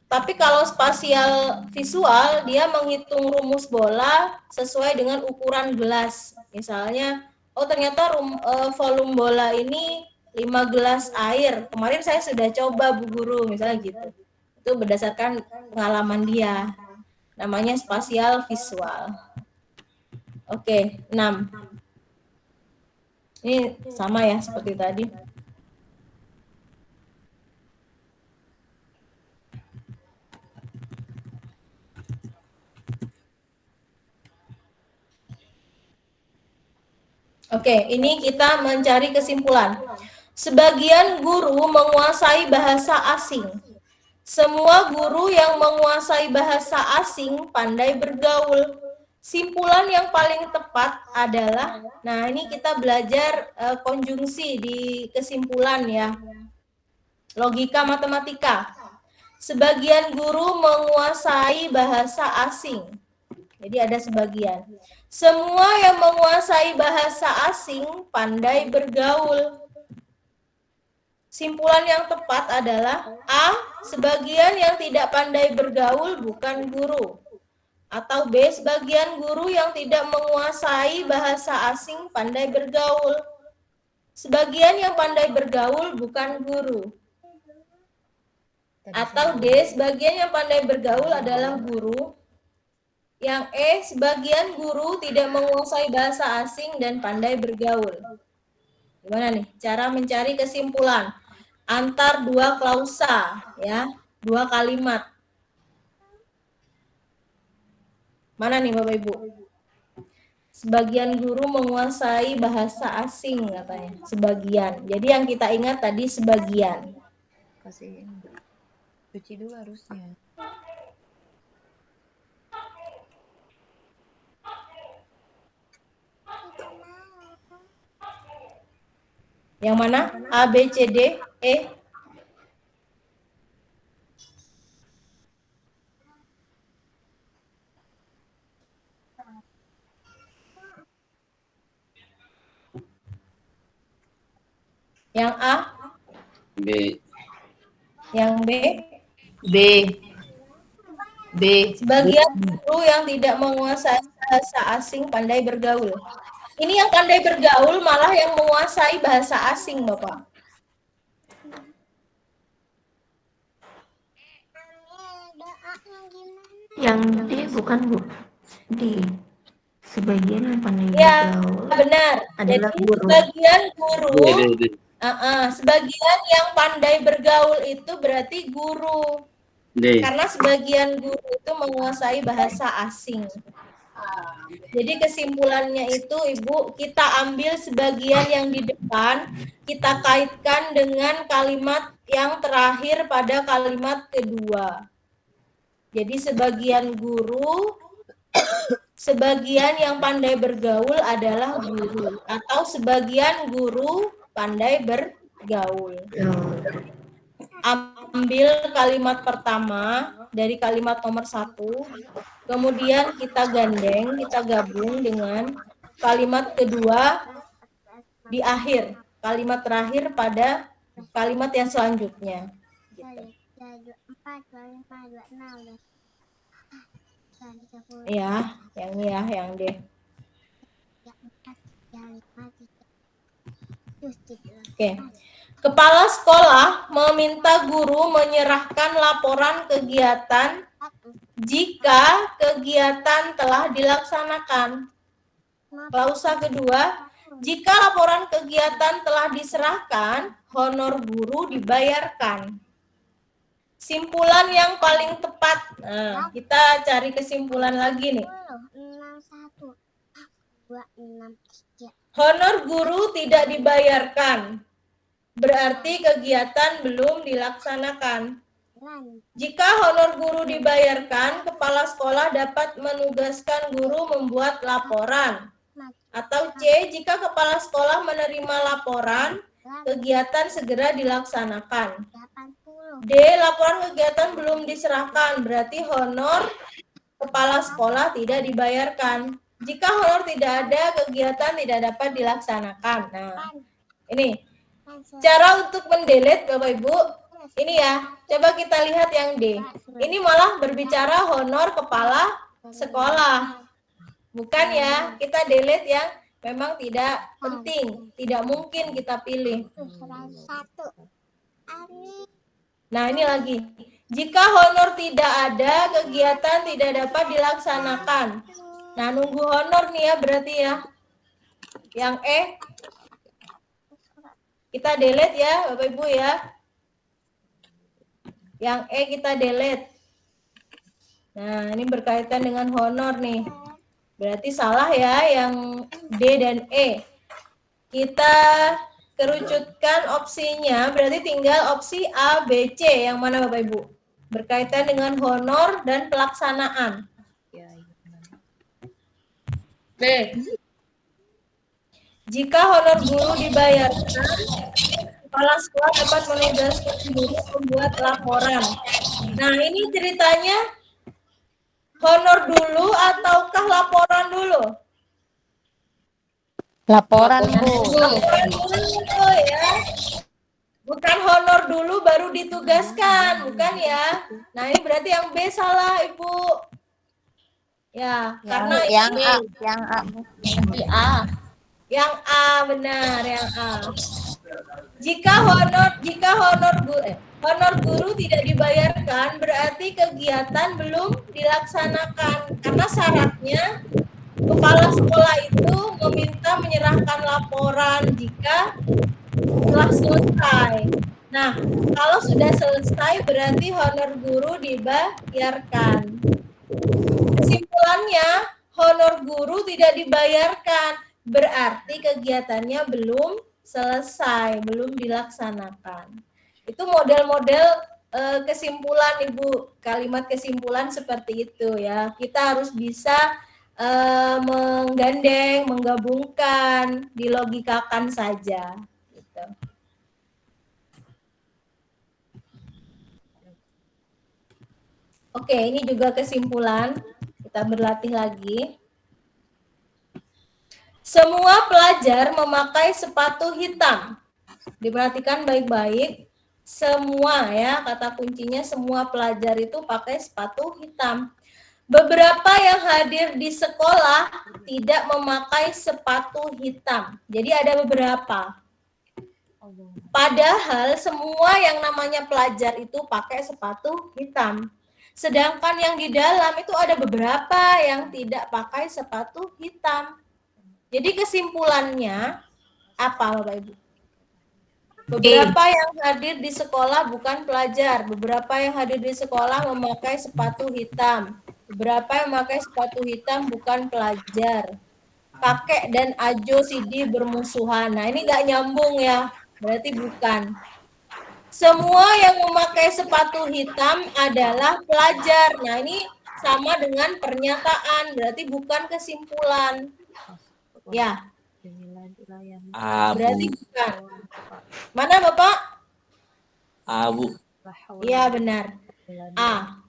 Tapi kalau spasial visual, dia menghitung rumus bola sesuai dengan ukuran gelas. Misalnya, oh ternyata volume bola ini 5 gelas air. Kemarin saya sudah coba Bu Guru, misalnya gitu. Itu berdasarkan pengalaman dia. Namanya spasial visual. Oke, 6. Ini sama ya seperti tadi. Oke, ini kita mencari kesimpulan. Sebagian guru menguasai bahasa asing. Semua guru yang menguasai bahasa asing pandai bergaul. Simpulan yang paling tepat adalah, nah ini kita belajar konjungsi di kesimpulan ya, logika matematika. Sebagian guru menguasai bahasa asing, jadi ada sebagian. Semua yang menguasai bahasa asing pandai bergaul. Simpulan yang tepat adalah A, sebagian yang tidak pandai bergaul bukan guru. Atau B, sebagian guru yang tidak menguasai bahasa asing pandai bergaul. Sebagian yang pandai bergaul bukan guru. Atau D, sebagian yang pandai bergaul adalah guru. Yang E, sebagian guru tidak menguasai bahasa asing dan pandai bergaul. Gimana nih cara mencari kesimpulan antar dua klausa ya, dua kalimat. Mana nih Bapak Ibu? Sebagian guru menguasai bahasa asing katanya. Sebagian. Jadi yang kita ingat tadi sebagian. Kasih cuci dulu harusnya. Yang mana? A, B, C, D, E. Yang A? B. Yang B? B. B. Sebagian guru yang tidak menguasai bahasa asing pandai bergaul. Ini yang pandai bergaul malah yang menguasai bahasa asing, Bapak. Yang D bukan Bu. D. Sebagian yang pandai Ya, bergaul benar. adalah Jadi guru. sebagian guru, D. sebagian yang pandai bergaul itu berarti guru. D. Karena sebagian guru itu menguasai bahasa asing. Jadi kesimpulannya itu Ibu, kita ambil sebagian yang di depan, kita kaitkan dengan kalimat yang terakhir pada kalimat kedua. Jadi sebagian guru, sebagian yang pandai bergaul adalah guru, atau sebagian guru pandai bergaul. Ambil kalimat pertama dari kalimat nomor 1, kemudian kita gandeng, kita gabung dengan kalimat kedua di akhir, kalimat terakhir pada kalimat yang selanjutnya. Gitu. Ya, yang ini ya, yang D. Oke. Kepala sekolah meminta guru menyerahkan laporan kegiatan jika kegiatan telah dilaksanakan. Klausa kedua, jika laporan kegiatan telah diserahkan, honor guru dibayarkan. Simpulan yang paling tepat. Nah, kita cari kesimpulan lagi nih. Honor guru tidak dibayarkan, berarti kegiatan belum dilaksanakan. Jika honor guru dibayarkan, kepala sekolah dapat menugaskan guru membuat laporan. Atau C, jika kepala sekolah menerima laporan, kegiatan segera dilaksanakan. D, laporan kegiatan belum diserahkan, berarti honor kepala sekolah tidak dibayarkan. Jika honor tidak ada, kegiatan tidak dapat dilaksanakan. Nah, ini cara untuk mendelete Bapak Ibu. Ini ya, coba kita lihat yang D. Ini malah berbicara honor kepala sekolah. Bukan ya, kita delete yang memang tidak penting, tidak mungkin kita pilih. Nah, ini lagi. Jika honor tidak ada, kegiatan tidak dapat dilaksanakan. Nah, nunggu honor nih ya berarti ya. Yang E. Kita delete ya, Bapak Ibu ya. Yang E kita delete. Nah, ini berkaitan dengan honor nih. Berarti salah ya yang D dan E. Kita kerucutkan opsinya, berarti tinggal opsi A, B, C. Yang mana Bapak Ibu? Berkaitan dengan honor dan pelaksanaan. B. Jika honor guru dibayarkan, kepala sekolah dapat menugaskan guru membuat laporan. Nah, ini ceritanya honor dulu ataukah laporan dulu? Laporan, Bu. Laporan dulu ya. Bukan honor dulu baru ditugaskan, bukan ya? Nah, ini berarti yang B salah, Ibu. Ya, karena yang ini A, yang A. di A. Yang A benar, yang A. Jika honor guru tidak dibayarkan, berarti kegiatan belum dilaksanakan. Karena syaratnya kepala sekolah itu meminta menyerahkan laporan jika telah selesai. Nah, kalau sudah selesai berarti honor guru dibayarkan. Kesimpulannya, honor guru tidak dibayarkan, berarti kegiatannya belum selesai, belum dilaksanakan. Itu model-model kesimpulan, Ibu. Kalimat kesimpulan seperti itu ya. Kita harus bisa menggandeng, menggabungkan, dilogikakan saja. Gitu. Oke, ini juga kesimpulan. Kita berlatih lagi. Semua pelajar memakai sepatu hitam. Diperhatikan baik-baik. Semua ya, kata kuncinya semua pelajar itu pakai sepatu hitam. Beberapa yang hadir di sekolah tidak memakai sepatu hitam. Jadi ada beberapa. Padahal semua yang namanya pelajar itu pakai sepatu hitam. Sedangkan yang di dalam itu ada beberapa yang tidak pakai sepatu hitam. Jadi kesimpulannya apa Bapak Ibu? Beberapa yang hadir di sekolah bukan pelajar. Beberapa yang hadir di sekolah memakai sepatu hitam. Beberapa yang memakai sepatu hitam bukan pelajar. Kakek dan Ajo Sidi bermusuhan. Nah ini nggak nyambung ya. Berarti bukan. Semua yang memakai sepatu hitam adalah pelajar. Nah ini sama dengan pernyataan. Berarti bukan kesimpulan. Ya. Berarti bukan. Mana Bapak? A, Bu. Iya benar. A.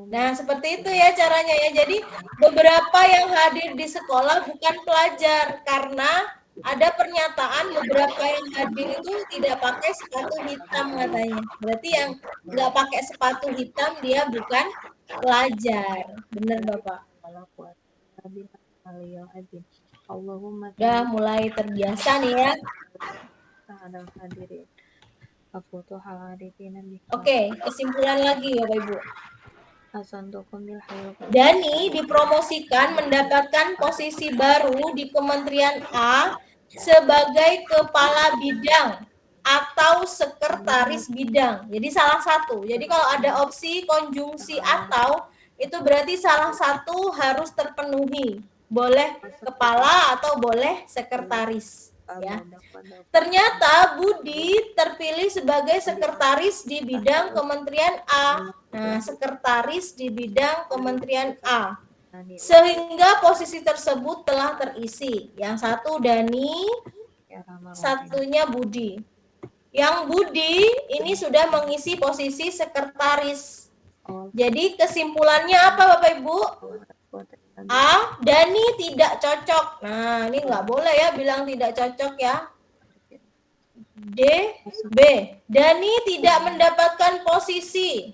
Nah seperti itu ya caranya ya. Jadi beberapa yang hadir di sekolah bukan pelajar. Karena ada pernyataan beberapa yang hadir itu tidak pakai sepatu hitam katanya. Berarti yang nggak pakai sepatu hitam dia bukan pelajar. Benar Bapak. Udah mulai terbiasa nih ya. Oke, kesimpulan lagi Bapak Ibu. Dani dipromosikan mendapatkan posisi baru di Kementerian A sebagai kepala bidang atau sekretaris bidang. Jadi salah satu. Jadi kalau ada opsi konjungsi atau itu berarti salah satu harus terpenuhi. boleh kepala atau boleh sekretaris. Ya. Ternyata Budi terpilih sebagai sekretaris di bidang Kementerian A. Nah, sekretaris di bidang Kementerian A. Sehingga posisi tersebut telah terisi. Yang satu Dani, satunya Budi. Yang Budi ini sudah mengisi posisi sekretaris. Jadi kesimpulannya apa Bapak Ibu? A, Dani tidak cocok. Nah, ini nggak boleh ya bilang tidak cocok ya. D, B, Dani tidak mendapatkan posisi.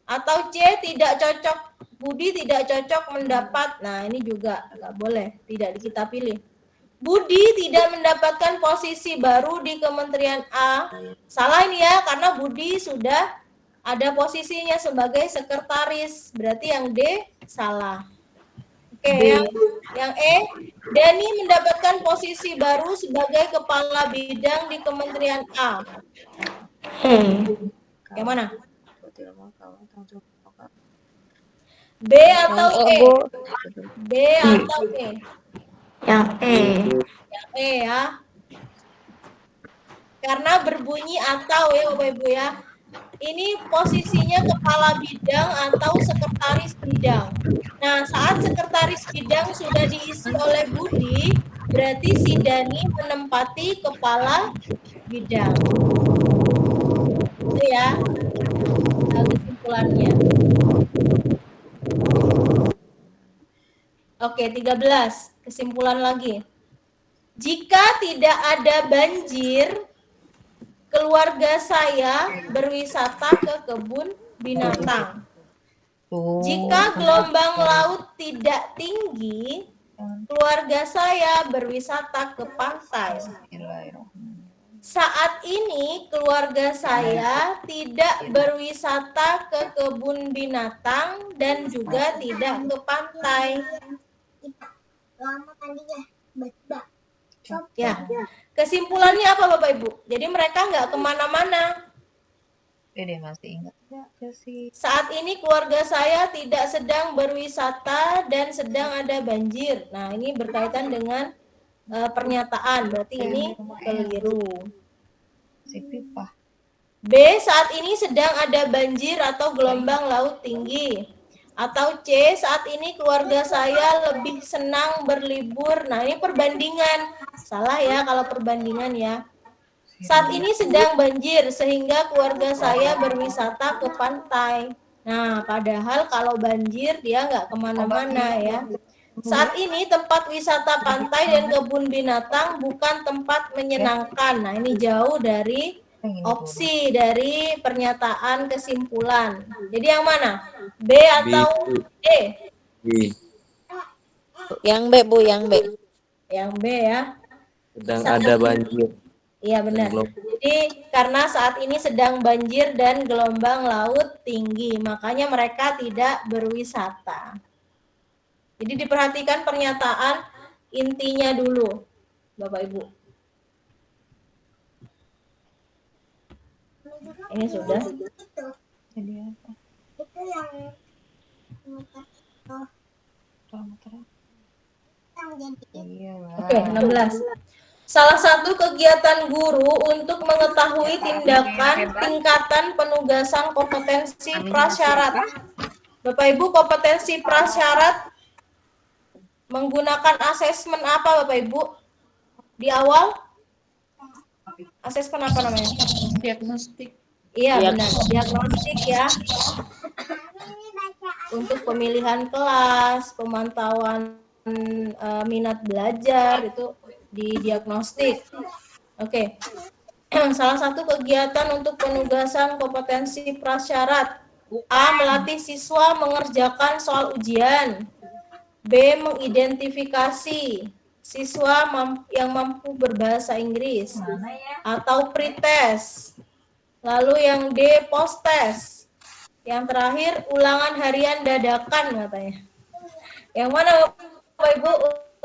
Atau C, tidak cocok. Budi tidak cocok mendapat. Nah, ini juga nggak boleh, tidak kita pilih. Budi tidak mendapatkan posisi baru di Kementerian A. Salah ini ya, karena Budi sudah ada posisinya sebagai sekretaris. Berarti yang D salah. Oke, yang E, Dani mendapatkan posisi baru sebagai kepala bidang di Kementerian A. Yang mana? B atau E? B atau E? Yang E. Yang E ya. Karena berbunyi atau ya Bapak Ibu ya. Ini posisinya kepala bidang atau sekretaris bidang. Nah, saat sekretaris bidang sudah diisi oleh Budi, berarti si Dani menempati kepala bidang. Itu ya kesimpulannya. Oke, 13. Kesimpulan lagi. Jika tidak ada banjir, keluarga saya berwisata ke kebun binatang. Jika gelombang laut tidak tinggi, keluarga saya berwisata ke pantai. Saat ini keluarga saya tidak berwisata ke kebun binatang dan juga tidak ke pantai. Ya, kesimpulannya apa Bapak Ibu? Jadi mereka nggak kemana-mana. Dede masih ingat nggak sih? Saat ini keluarga saya tidak sedang berwisata dan sedang ada banjir. Nah, ini berkaitan dengan pernyataan, berarti ini keliru. B, saat ini sedang ada banjir atau gelombang laut tinggi. Atau C, saat ini keluarga saya lebih senang berlibur. Nah, ini perbandingan. Salah ya kalau perbandingan ya. Saat ini sedang banjir sehingga keluarga saya berwisata ke pantai. Nah, padahal kalau banjir dia nggak kemana-mana ya. Saat ini tempat wisata pantai dan kebun binatang bukan tempat menyenangkan. Nah, ini jauh dari opsi dari pernyataan kesimpulan. Jadi yang mana? B atau D? B. Yang B, Bu, yang B. Yang B ya. Sedang ada banjir. Iya benar. Jadi karena saat ini sedang banjir dan gelombang laut tinggi, makanya mereka tidak berwisata. Jadi diperhatikan pernyataan intinya dulu, Bapak Ibu. Ini sudah. Jadi apa? Itu yang Oke, 16. Salah satu kegiatan guru untuk mengetahui tindakan tingkatan penugasan kompetensi prasyarat. Bapak Ibu, kompetensi prasyarat menggunakan asesmen apa Bapak Ibu? Di awal? Asesmen apa namanya? Diagnostik. Iya benar, diagnostik ya. Untuk pemilihan kelas, pemantauan minat belajar itu di diagnostik. Oke. Salah satu kegiatan untuk penugasan kompetensi prasyarat. A. Melatih siswa mengerjakan soal ujian. B. Mengidentifikasi siswa yang mampu berbahasa Inggris atau pretest. Lalu yang D. post-test. Yang terakhir ulangan harian dadakan katanya. Yang mana Bapak Ibu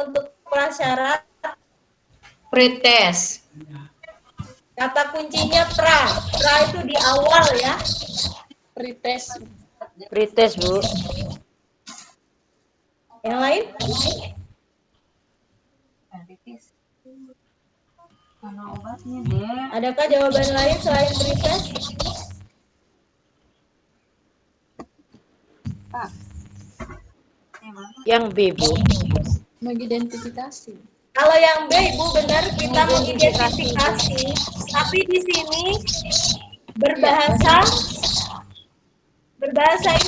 untuk prasyarat? Pretest. Kata kuncinya pra. Pra itu di awal ya. Pretest. Pretest, Bu. Yang lain? Adakah jawaban lain selain pretest? Yang B, Bu. Mengidentifikasi. Kalau yang B, Ibu, benar kita mengidentifikasi, tapi di sini berbahasa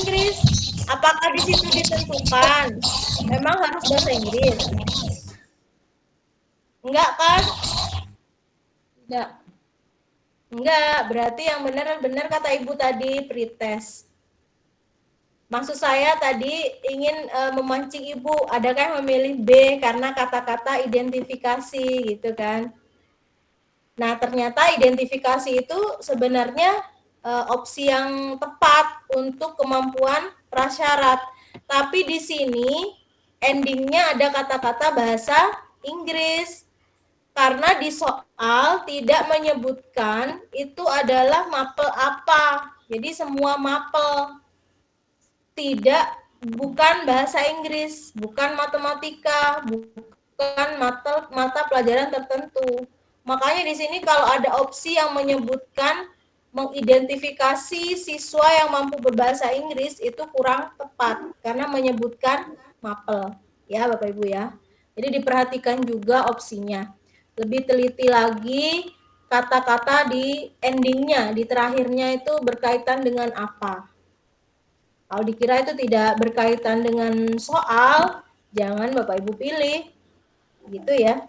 Inggris. Apakah di situ ditentukan memang harus bahasa Inggris? Enggak kan? Tidak. Enggak, berarti yang benar kata Ibu tadi pretest. Maksud saya tadi ingin memancing Ibu, adakah yang memilih B karena kata-kata identifikasi gitu kan. Nah, ternyata identifikasi itu sebenarnya opsi yang tepat untuk kemampuan prasyarat. Tapi di sini endingnya ada kata-kata bahasa Inggris. Karena di soal tidak menyebutkan itu adalah mapel apa. Jadi semua mapel. Bukan bahasa Inggris, bukan matematika, bukan mata pelajaran tertentu. Makanya di sini kalau ada opsi yang menyebutkan mengidentifikasi siswa yang mampu berbahasa Inggris itu kurang tepat karena menyebutkan mapel. Ya, Bapak Ibu ya. Jadi diperhatikan juga opsinya. Lebih teliti lagi kata-kata di endingnya, di terakhirnya itu berkaitan dengan apa. Kalau dikira itu tidak berkaitan dengan soal, jangan Bapak Ibu pilih. Gitu ya.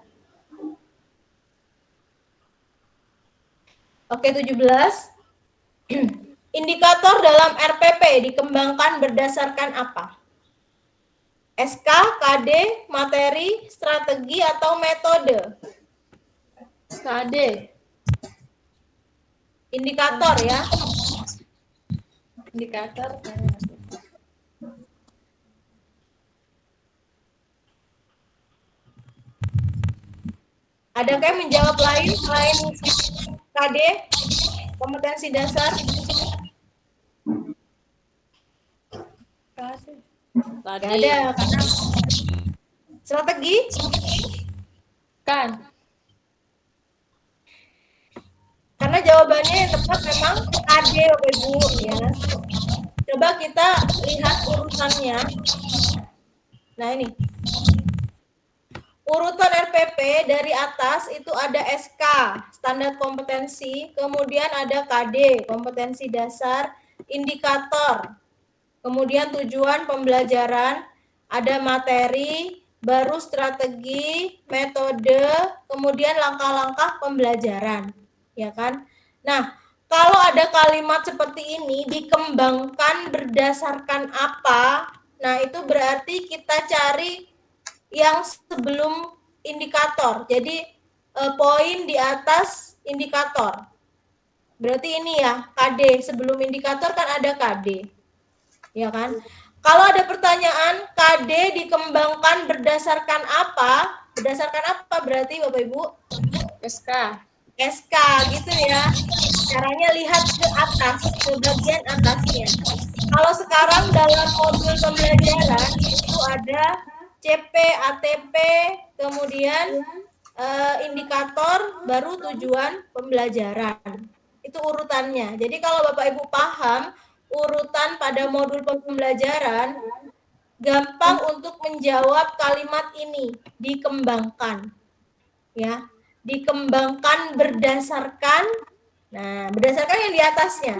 Oke, 17. Indikator dalam RPP dikembangkan berdasarkan apa? SK, KD, materi, strategi, atau metode? KD. Indikator ya. Indikator. Adakah yang menjawab lain selain KD, kompetensi dasar? Gak ada, karena strategi? Kan. Karena jawabannya yang tepat memang KD, Bapak Ibu ya. Coba kita lihat urutannya. Nah ini. Urutan RPP dari atas itu ada SK, standar kompetensi, kemudian ada KD, kompetensi dasar, indikator, kemudian tujuan pembelajaran, ada materi, baru strategi, metode, kemudian langkah-langkah pembelajaran, ya kan? Nah, kalau ada kalimat seperti ini dikembangkan berdasarkan apa? Nah, itu berarti kita cari yang sebelum indikator. Jadi poin di atas indikator. Berarti ini ya, KD. Sebelum indikator kan ada KD. Ya kan? Kalau ada pertanyaan, KD dikembangkan berdasarkan apa? Berdasarkan apa berarti Bapak Ibu? SK. SK gitu ya. Caranya lihat ke atas, ke bagian atasnya. Kalau sekarang dalam modul pembelajaran itu ada CP, ATP, kemudian indikator, baru tujuan pembelajaran. Itu urutannya. Jadi kalau Bapak Ibu paham urutan pada modul pembelajaran, gampang untuk menjawab kalimat ini, dikembangkan. Ya, dikembangkan berdasarkan, nah berdasarkan yang di atasnya.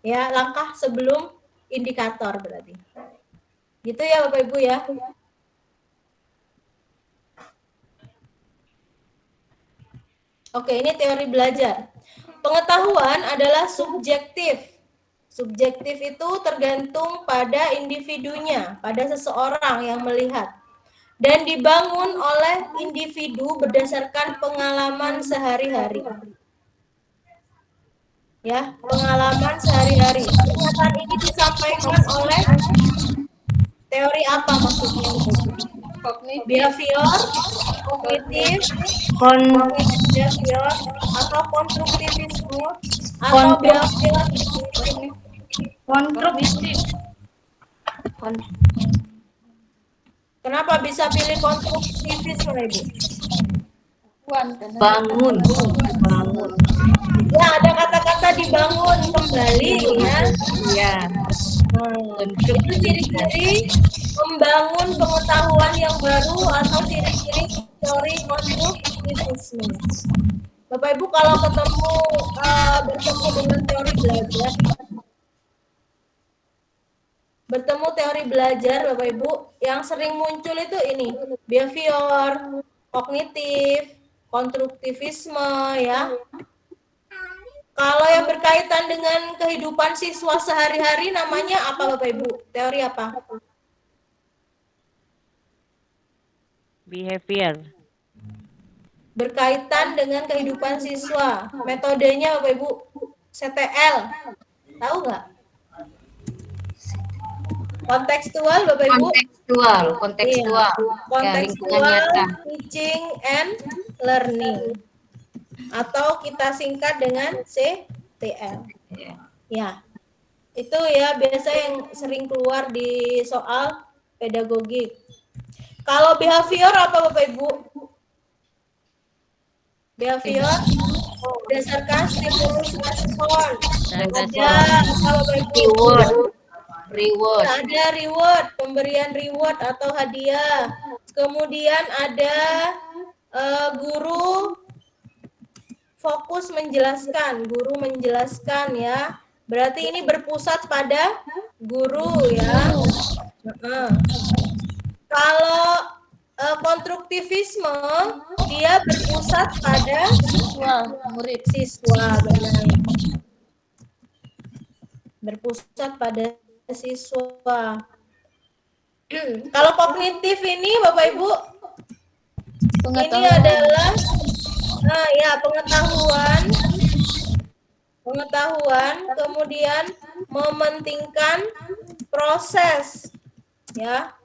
Ya, langkah sebelum indikator berarti. Gitu ya Bapak Ibu ya. Oke, ini teori belajar. Pengetahuan adalah subjektif. Subjektif itu tergantung pada individunya, pada seseorang yang melihat. Dan dibangun oleh individu berdasarkan pengalaman sehari-hari. Ya, pengalaman sehari-hari. Pernyataan ini disampaikan oleh teori apa maksudnya? Behavior, kognitif, behavior, atau konstruktivisme, atau behavior konstruktif. Kenapa bisa pilih konstruktivisme, Ibu? Bangun. Ya, ada kata-kata dibangun kembali ya. Iya. Itu ciri-ciri membangun pengetahuan yang baru atau ciri-ciri teori konstruktivisme. Bapak Ibu kalau bertemu dengan teori belajar, Bapak Ibu, yang sering muncul itu ini, behavior, kognitif, konstruktivisme ya. Kalau yang berkaitan dengan kehidupan siswa sehari-hari namanya apa Bapak Ibu? Teori apa? Behavior. Berkaitan dengan kehidupan siswa. Metodenya Bapak Ibu, CTL. Tahu nggak? Kontekstual Bapak Ibu? Kontekstual. Kontekstual teaching and learning. Atau kita singkat dengan CTL. Ya. Itu ya biasa yang sering keluar di soal pedagogik. Kalau behavior apa Bapak Ibu? Behavior berdasarkan stimulus respon. Ada apa Bapak Ibu? Reward. Ada reward, pemberian reward atau hadiah. Kemudian ada guru fokus menjelaskan, guru menjelaskan ya. Berarti ini berpusat pada guru ya. Kalau konstruktivisme dia berpusat pada siswa benar. Berpusat pada siswa. Kalau kognitif ini Bapak Ibu, ini adalah pengetahuan, kemudian mementingkan proses, ya,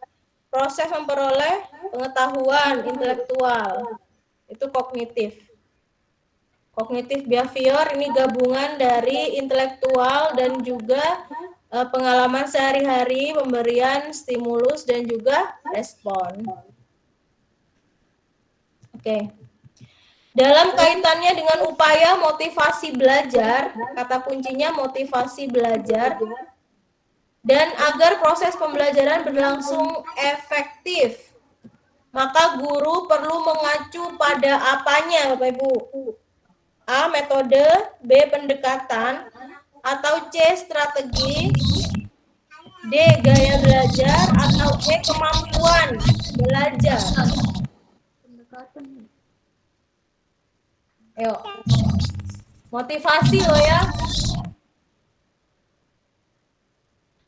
proses memperoleh pengetahuan intelektual, itu kognitif. Kognitif behavior ini gabungan dari intelektual dan juga pengalaman sehari-hari, pemberian stimulus dan juga respon. Oke. Dalam kaitannya dengan upaya motivasi belajar, kata kuncinya motivasi belajar, dan agar proses pembelajaran berlangsung efektif, maka guru perlu mengacu pada apanya, Bapak Ibu? A. Metode, B. Pendekatan, atau C. Strategi, D. Gaya belajar, atau E. Kemampuan belajar. Ayo, motivasi loh ya.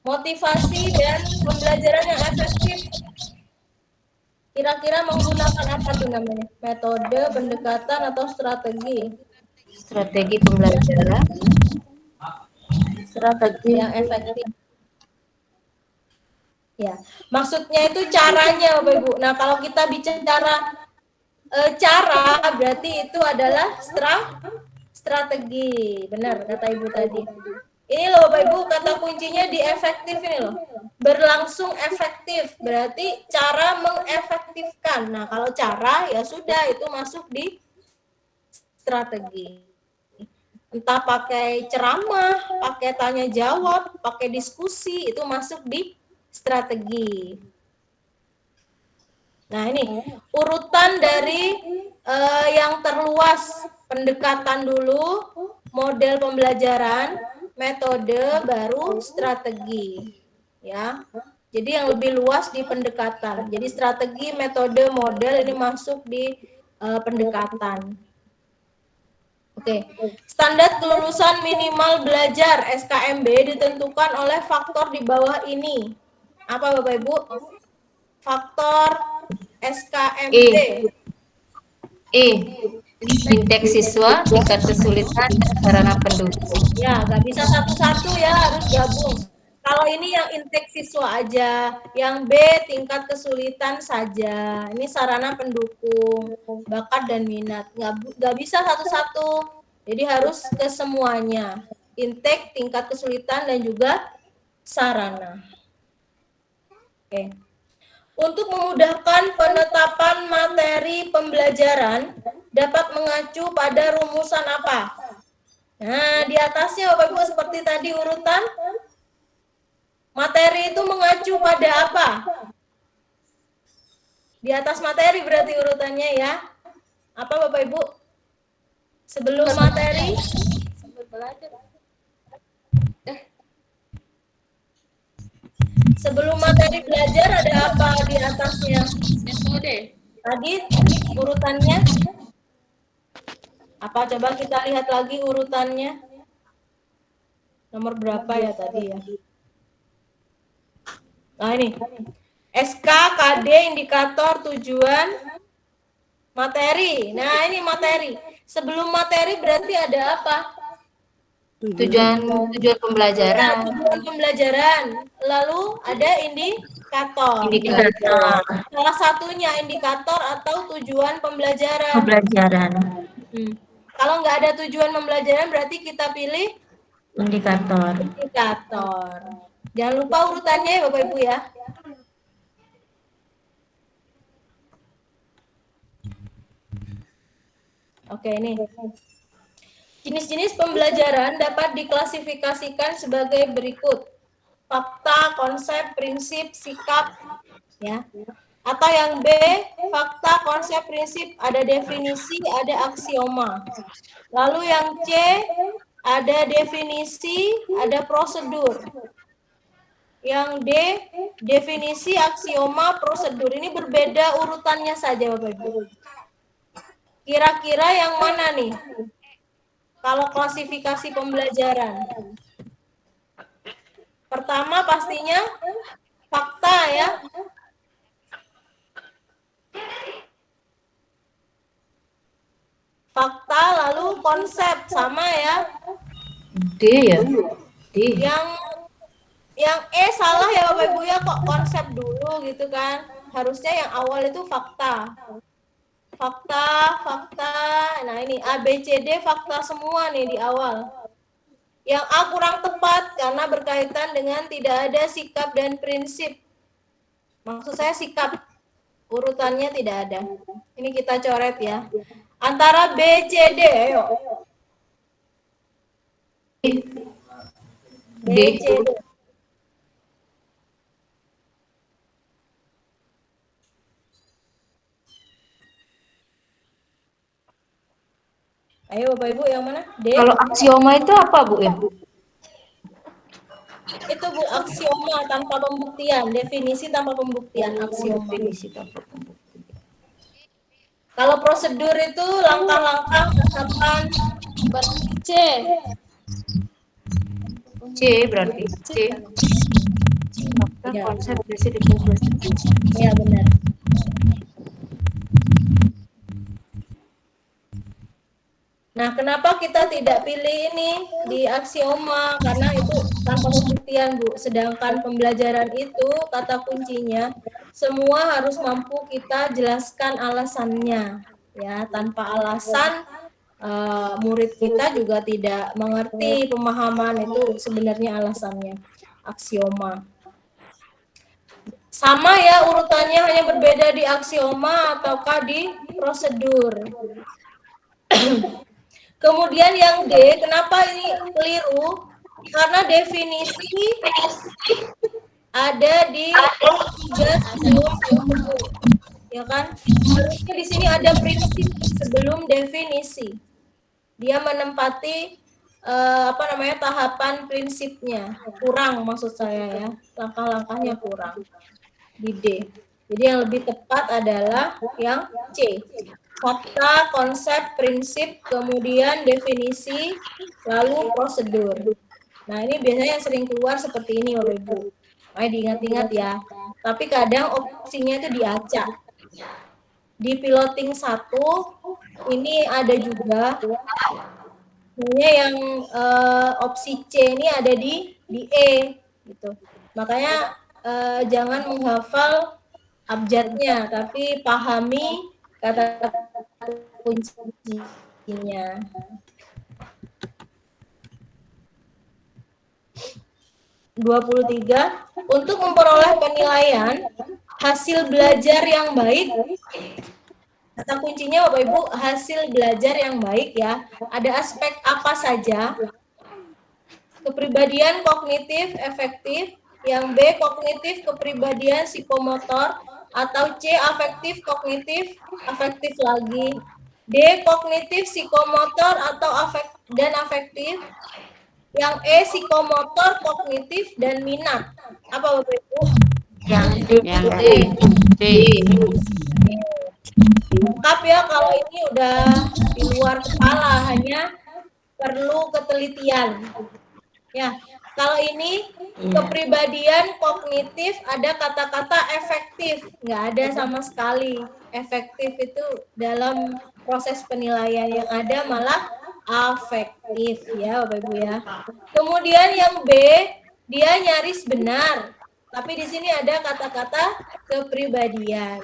Motivasi dan pembelajaran yang efektif. Kira-kira menggunakan apa tuh namanya? Metode, pendekatan, atau strategi? Strategi pembelajaran. Strategi yang efektif. Ya, maksudnya itu caranya, Bapak Ibu. Nah, kalau kita bicara cara, berarti itu adalah strategi. Benar kata Ibu tadi. Ini loh Bapak Ibu, kata kuncinya di efektif ini loh. Berlangsung efektif, berarti cara mengefektifkan. Nah, kalau cara ya sudah itu masuk di strategi. Entah pakai ceramah, pakai tanya jawab, pakai diskusi, itu masuk di strategi. Nah, ini urutan dari yang terluas, pendekatan dulu, model pembelajaran, metode, baru strategi. Ya. Jadi yang lebih luas di pendekatan. Jadi strategi, metode, model ini masuk di pendekatan. Oke. Standar kelulusan minimal belajar SKMB ditentukan oleh faktor di bawah ini. Apa Bapak Ibu? Faktor SKMB. Indeks siswa, tingkat kesulitan, sarana pendukung. Ya, nggak bisa satu-satu ya, harus gabung. Kalau ini yang indeks siswa aja, yang B tingkat kesulitan saja. Ini sarana pendukung, bakat dan minat. Nggak bisa satu-satu. Jadi harus ke semuanya. Intake, tingkat kesulitan, dan juga sarana. Oke. Untuk memudahkan penetapan materi pembelajaran dapat mengacu pada rumusan apa? Nah, di atasnya Bapak Ibu seperti tadi urutan materi itu mengacu pada apa? Di atas materi berarti urutannya ya. Apa Bapak Ibu? Sebelum materi? Sebelum materi belajar ada apa di atasnya? Metode. Tadi urutannya apa? Coba kita lihat lagi urutannya. Nomor berapa ya tadi ya? Nah ini. SK, KD, indikator, tujuan, materi. Nah ini materi. Sebelum materi berarti ada apa? Tujuan pembelajaran. Tujuan pembelajaran. Lalu ada indikator. Indikator. Salah satunya indikator atau tujuan pembelajaran. Pembelajaran. Kalau nggak ada tujuan pembelajaran berarti kita pilih Indikator. indikator. Jangan lupa urutannya ya Bapak Ibu ya. Oke ini. Jenis-jenis pembelajaran dapat diklasifikasikan sebagai berikut. Fakta, konsep, prinsip, sikap, ya. Atau yang B, fakta, konsep, prinsip, ada definisi, ada aksioma. Lalu yang C, ada definisi, ada prosedur. Yang D, definisi, aksioma, prosedur. Ini berbeda urutannya saja Bapak Ibu. Kira-kira yang mana nih? Kalau klasifikasi pembelajaran. Pertama pastinya fakta ya. Fakta lalu konsep sama ya. D ya. D. Yang E salah ya Bapak Ibu ya, kok konsep dulu gitu kan. Harusnya yang awal itu fakta. Fakta. Nah ini A, B, C, D fakta semua nih di awal. Yang A kurang tepat karena berkaitan dengan tidak ada sikap dan prinsip. Maksud saya sikap. Urutannya tidak ada. Ini kita coret ya. Antara B, C, D, ayo. B, C, D. Ayo Bapak Ibu yang mana? D. Kalau aksioma itu apa Bu ya? Itu Bu aksioma tanpa pembuktian, definisi tanpa pembuktian, aksioma. Definisi tanpa pembuktian. Kalau prosedur itu langkah-langkah tahapan C. C berarti C. Fakta, Ya. konsep, prinsip, definisi. Ya benar. Nah, kenapa kita tidak pilih ini di aksioma? Karena itu tanpa pembuktian, Bu. Sedangkan pembelajaran itu kata kuncinya semua harus mampu kita jelaskan alasannya. Ya, tanpa alasan murid kita juga tidak mengerti pemahaman itu sebenarnya alasannya. Aksioma. Sama ya urutannya, hanya berbeda di aksioma ataukah di prosedur. Kemudian yang D, kenapa ini keliru? Karena definisi ada di 3 sebelum prosedur, ya kan? Harusnya di sini ada prinsip sebelum definisi. Dia menempati tahapan prinsipnya kurang, maksud saya ya, langkah-langkahnya kurang di D. Jadi yang lebih tepat adalah yang C. Fakta, konsep, prinsip, kemudian definisi, lalu prosedur. Nah, ini biasanya yang sering keluar seperti ini, Bapak Ibu. Makanya diingat-ingat ya. Tapi kadang opsinya itu diacak. Di piloting 1, ini ada juga. Sebenarnya yang opsi C ini ada di E. Gitu. Makanya jangan menghafal abjadnya, tapi pahami kata kuncinya. (23) Untuk memperoleh penilaian hasil belajar yang baik. Kata kuncinya Bapak Ibu, hasil belajar yang baik ya. Ada aspek apa saja? Kepribadian kognitif efektif, yang B kognitif kepribadian psikomotor, atau C afektif kognitif afektif lagi, D kognitif psikomotor atau afektif, yang E psikomotor kognitif dan minat. Apa Bapak Ibu? Yang D. D. Lengkap ya, kalau ini udah di luar kepala, hanya perlu ketelitian. Ya, kalau ini kepribadian kognitif ada kata-kata efektif, nggak ada sama sekali. Efektif itu dalam proses penilaian, yang ada malah afektif ya Bapak Ibu ya. Kemudian yang B, dia nyaris benar, tapi di sini ada kata-kata kepribadian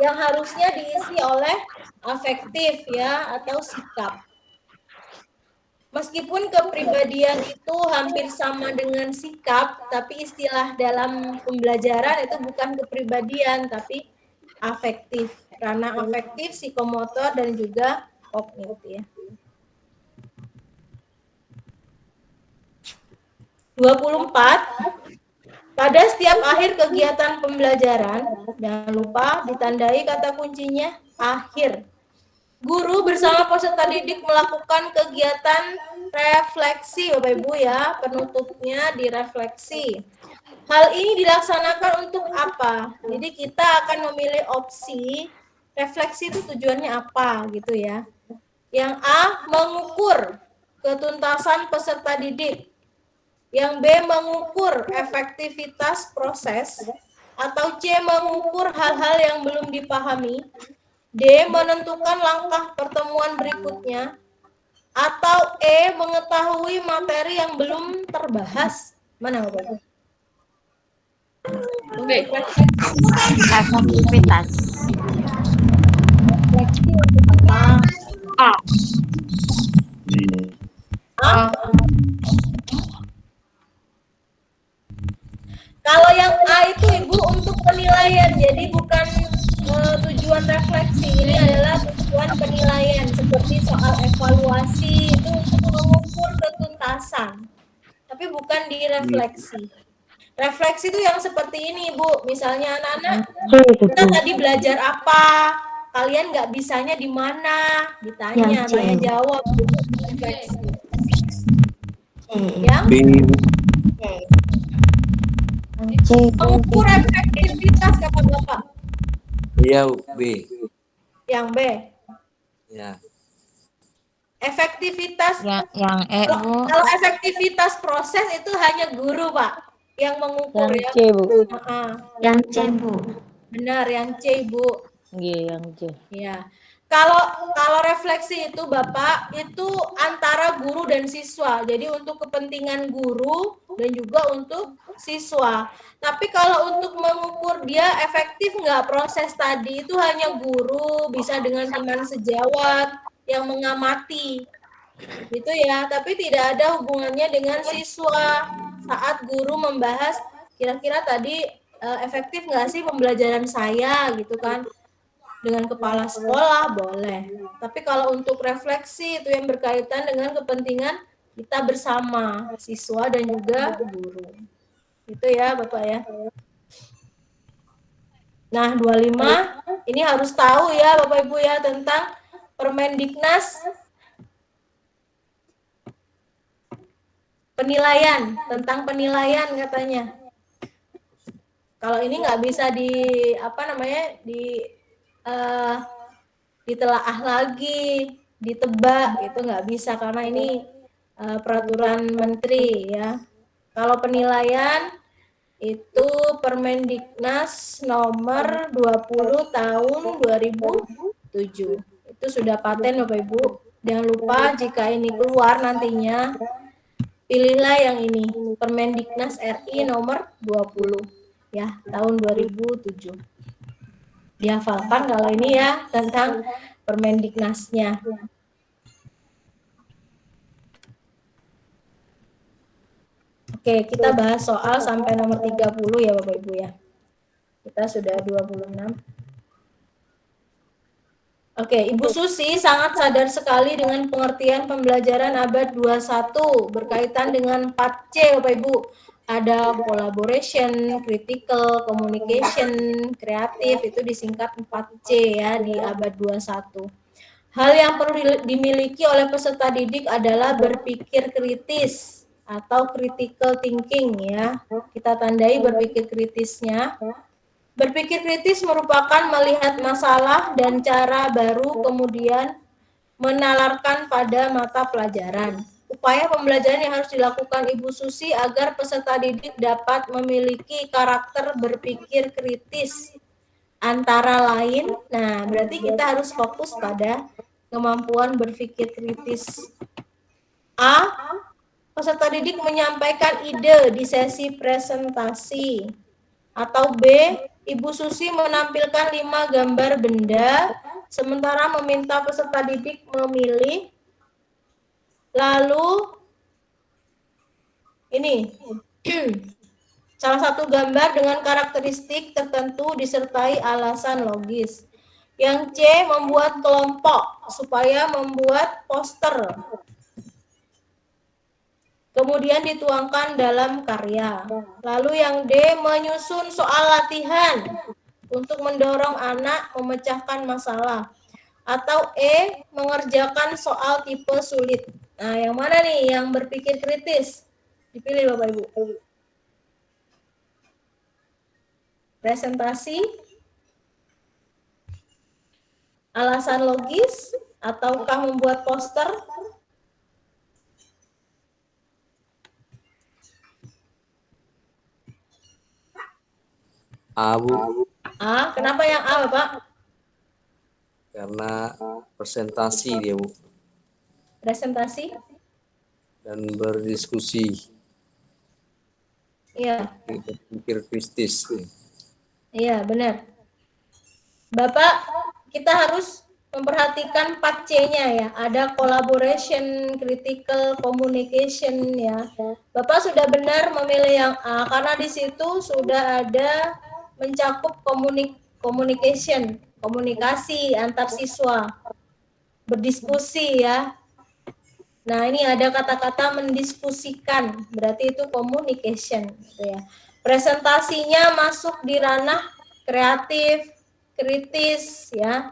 yang harusnya diisi oleh afektif ya atau sikap. Meskipun kepribadian itu hampir sama dengan sikap, tapi istilah dalam pembelajaran itu bukan kepribadian, tapi afektif. Karena afektif, psikomotor, dan juga kognitif. 24. Pada setiap akhir kegiatan pembelajaran, jangan lupa ditandai kata kuncinya akhir. Guru bersama peserta didik melakukan kegiatan refleksi, Bapak Ibu ya, penutupnya direfleksi. Hal ini dilaksanakan untuk apa? Jadi kita akan memilih opsi refleksi itu tujuannya apa gitu ya. Yang A, mengukur ketuntasan peserta didik. Yang B, mengukur efektivitas proses. Atau C, mengukur hal-hal yang belum dipahami. D, menentukan langkah pertemuan berikutnya. Atau E, mengetahui materi yang belum terbahas. Mana Bapak? Efektivitas. Kalau yang A itu Ibu untuk penilaian, jadi bukan tujuan refleksi, ini adalah tujuan penilaian, seperti soal evaluasi itu untuk mengukur ketuntasan, tapi bukan direfleksi. Refleksi itu yang seperti ini Bu, misalnya anak-anak, kita tadi belajar apa, kalian nggak bisanya di mana, ditanya, tanya jawab, refleksi. Yang mengukur efektivitas kata Bapak. Iya, B. Yang B. Ya. Efektivitas. Yang E, Bu. Kalau efektivitas proses itu hanya guru, Pak, yang mengukur Yang ya. C, Bu. Yang C, Bu. Benar, yang C, Bu. Iya, yang C. Ya. Kalau refleksi itu Bapak, itu antara guru dan siswa. Jadi untuk kepentingan guru dan juga untuk siswa. Tapi kalau untuk mengukur dia efektif nggak proses tadi, itu hanya guru, bisa dengan teman sejawat yang mengamati. Gitu ya, tapi tidak ada hubungannya dengan siswa. Saat guru membahas, kira-kira tadi efektif nggak sih pembelajaran saya, gitu kan. Dengan kepala sekolah boleh, tapi kalau untuk refleksi itu yang berkaitan dengan kepentingan kita bersama, siswa dan juga guru. Itu ya Bapak ya. Nah 25 ini harus tahu ya Bapak Ibu ya tentang Permendiknas penilaian, tentang penilaian katanya. Kalau ini nggak bisa ditelaah lagi, ditebak, itu nggak bisa karena ini peraturan menteri ya. Kalau penilaian itu Permendiknas nomor 20 tahun 2007. Itu sudah paten Bapak Ibu. Jangan lupa jika ini keluar nantinya, pilihlah yang ini, Permendiknas RI nomor 20 ya, tahun 2007. Dihafalkan kalau ini ya tentang Permendiknasnya. Oke, kita bahas soal sampai nomor 30 ya Bapak Ibu ya. Kita sudah 26. Oke, Ibu Susi sangat sadar sekali dengan pengertian pembelajaran abad 21 berkaitan dengan 4C, Bapak Ibu. Ada collaboration, critical, communication, kreatif, itu disingkat 4C ya di abad 21. Hal yang perlu dimiliki oleh peserta didik adalah berpikir kritis atau critical thinking ya. Kita tandai berpikir kritisnya. Berpikir kritis merupakan melihat masalah dan cara baru kemudian menalarkan pada mata pelajaran. Upaya pembelajaran yang harus dilakukan Ibu Susi agar peserta didik dapat memiliki karakter berpikir kritis. Antara lain, nah berarti kita harus fokus pada kemampuan berpikir kritis. A. Peserta didik menyampaikan ide di sesi presentasi. Atau B. Ibu Susi menampilkan 5 gambar benda, sementara meminta peserta didik memilih. Lalu, ini, salah satu gambar dengan karakteristik tertentu disertai alasan logis. Yang C. Membuat kelompok supaya membuat poster. Kemudian dituangkan dalam karya. Lalu yang D, menyusun soal latihan untuk mendorong anak memecahkan masalah. Atau E, mengerjakan soal tipe sulit. Nah, yang mana nih yang berpikir kritis? Dipilih Bapak Ibu. Presentasi, alasan logis, ataukah membuat poster? A, Bu. A, kenapa yang A, Bapak? Karena presentasi dia, Bu. Presentasi? Dan berdiskusi. Iya. Berpikir kritis. Iya, benar. Bapak, kita harus memperhatikan 4C-nya ya. Ada collaboration, critical, communication ya. Bapak sudah benar memilih yang A karena di situ sudah ada mencakup communication, komunikasi antar siswa, berdiskusi ya. Nah, ini ada kata-kata mendiskusikan, berarti itu communication gitu ya. Presentasinya masuk di ranah kreatif, kritis ya.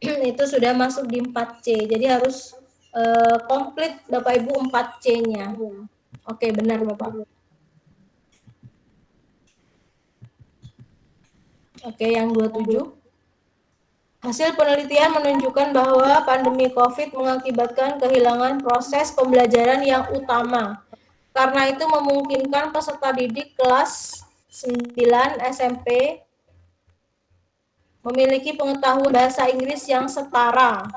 Itu sudah masuk di 4C. Jadi harus komplit Bapak Ibu 4C-nya. Oke, benar Bapak. Oke, yang 27. Hasil penelitian menunjukkan bahwa pandemi COVID mengakibatkan kehilangan proses pembelajaran yang utama. Karena itu memungkinkan peserta didik kelas 9 SMP memiliki pengetahuan bahasa Inggris yang setara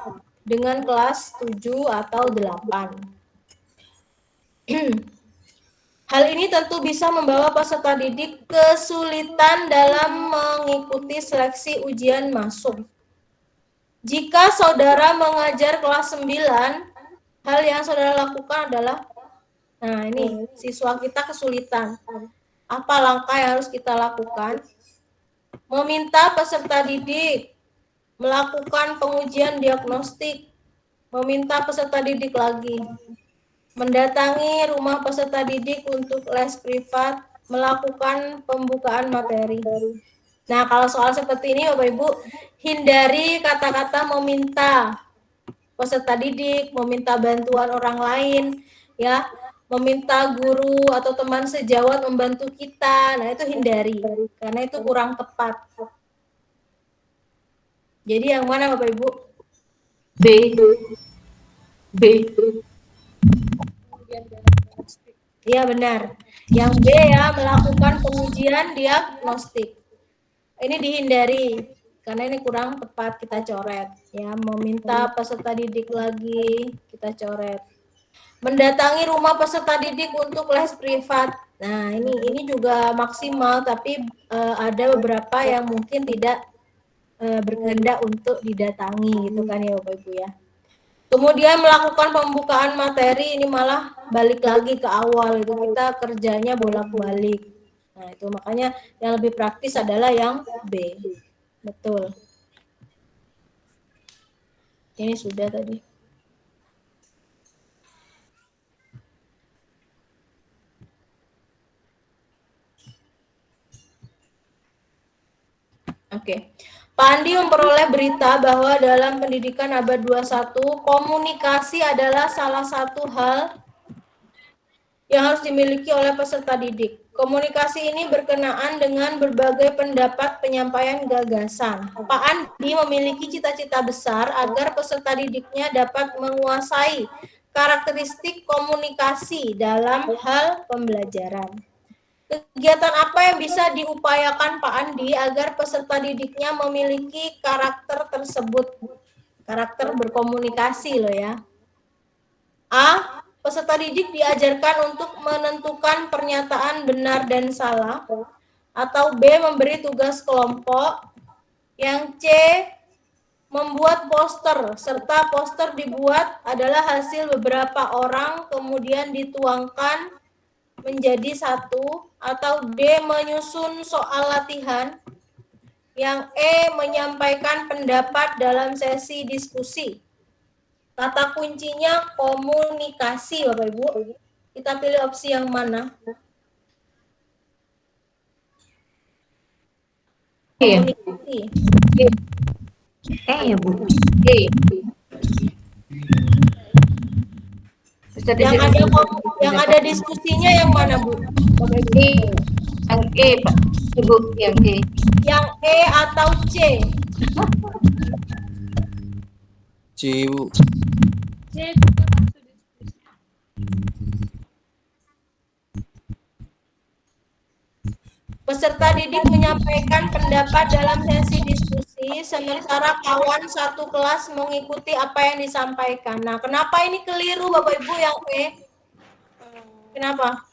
dengan kelas 7 atau 8. Hal ini tentu bisa membawa peserta didik kesulitan dalam mengikuti seleksi ujian masuk. Jika saudara mengajar kelas 9, hal yang saudara lakukan adalah, nah ini siswa kita kesulitan. Apa langkah yang harus kita lakukan? Meminta peserta didik melakukan pengujian diagnostik, meminta peserta didik lagi, mendatangi rumah peserta didik untuk les privat, melakukan pembukaan materi. Nah, kalau soal seperti ini Bapak Ibu, hindari kata-kata meminta peserta didik, meminta bantuan orang lain, ya, meminta guru atau teman sejawat membantu kita. Nah, itu hindari, karena itu kurang tepat. Jadi yang mana Bapak Ibu? B. Iya benar. Yang B ya, melakukan pengujian diagnostik. Ini dihindari karena ini kurang tepat, kita coret ya. Meminta peserta didik lagi, kita coret. Mendatangi rumah peserta didik untuk les privat. Nah, ini juga maksimal, tapi ada beberapa yang mungkin tidak berkehendak untuk didatangi gitu kan ya Bapak Ibu ya. Kemudian melakukan pembukaan materi, ini malah balik lagi ke awal, itu kita kerjanya bolak-balik. Nah, itu makanya yang lebih praktis adalah yang B. Betul. Ini sudah tadi. Oke. Pak Andi memperoleh berita bahwa dalam pendidikan abad 21, komunikasi adalah salah satu hal yang harus dimiliki oleh peserta didik. Komunikasi ini berkenaan dengan berbagai pendapat penyampaian gagasan. Pak Andi memiliki cita-cita besar agar peserta didiknya dapat menguasai karakteristik komunikasi dalam hal pembelajaran. Kegiatan apa yang bisa diupayakan Pak Andi agar peserta didiknya memiliki karakter tersebut? Karakter berkomunikasi loh ya. A. Peserta didik diajarkan untuk menentukan pernyataan benar dan salah. Atau B. Memberi tugas kelompok. Yang C. Membuat poster, serta poster dibuat adalah hasil beberapa orang kemudian dituangkan menjadi satu, atau D. Menyusun soal latihan. Yang E. Menyampaikan pendapat dalam sesi diskusi. Kata kuncinya komunikasi, Bapak Ibu. Kita pilih opsi yang mana? Komunikasi. Ya Bu. Yang ada diskusinya yang mana, Bu? Bapak Ibu. Yang E, Pak. Ibu, yang E. Yang E atau C? C, Bu. Peserta didik menyampaikan pendapat dalam sesi diskusi, sementara kawan satu kelas mengikuti apa yang disampaikan. Nah, kenapa ini keliru, Bapak Ibu, yang E? Kenapa?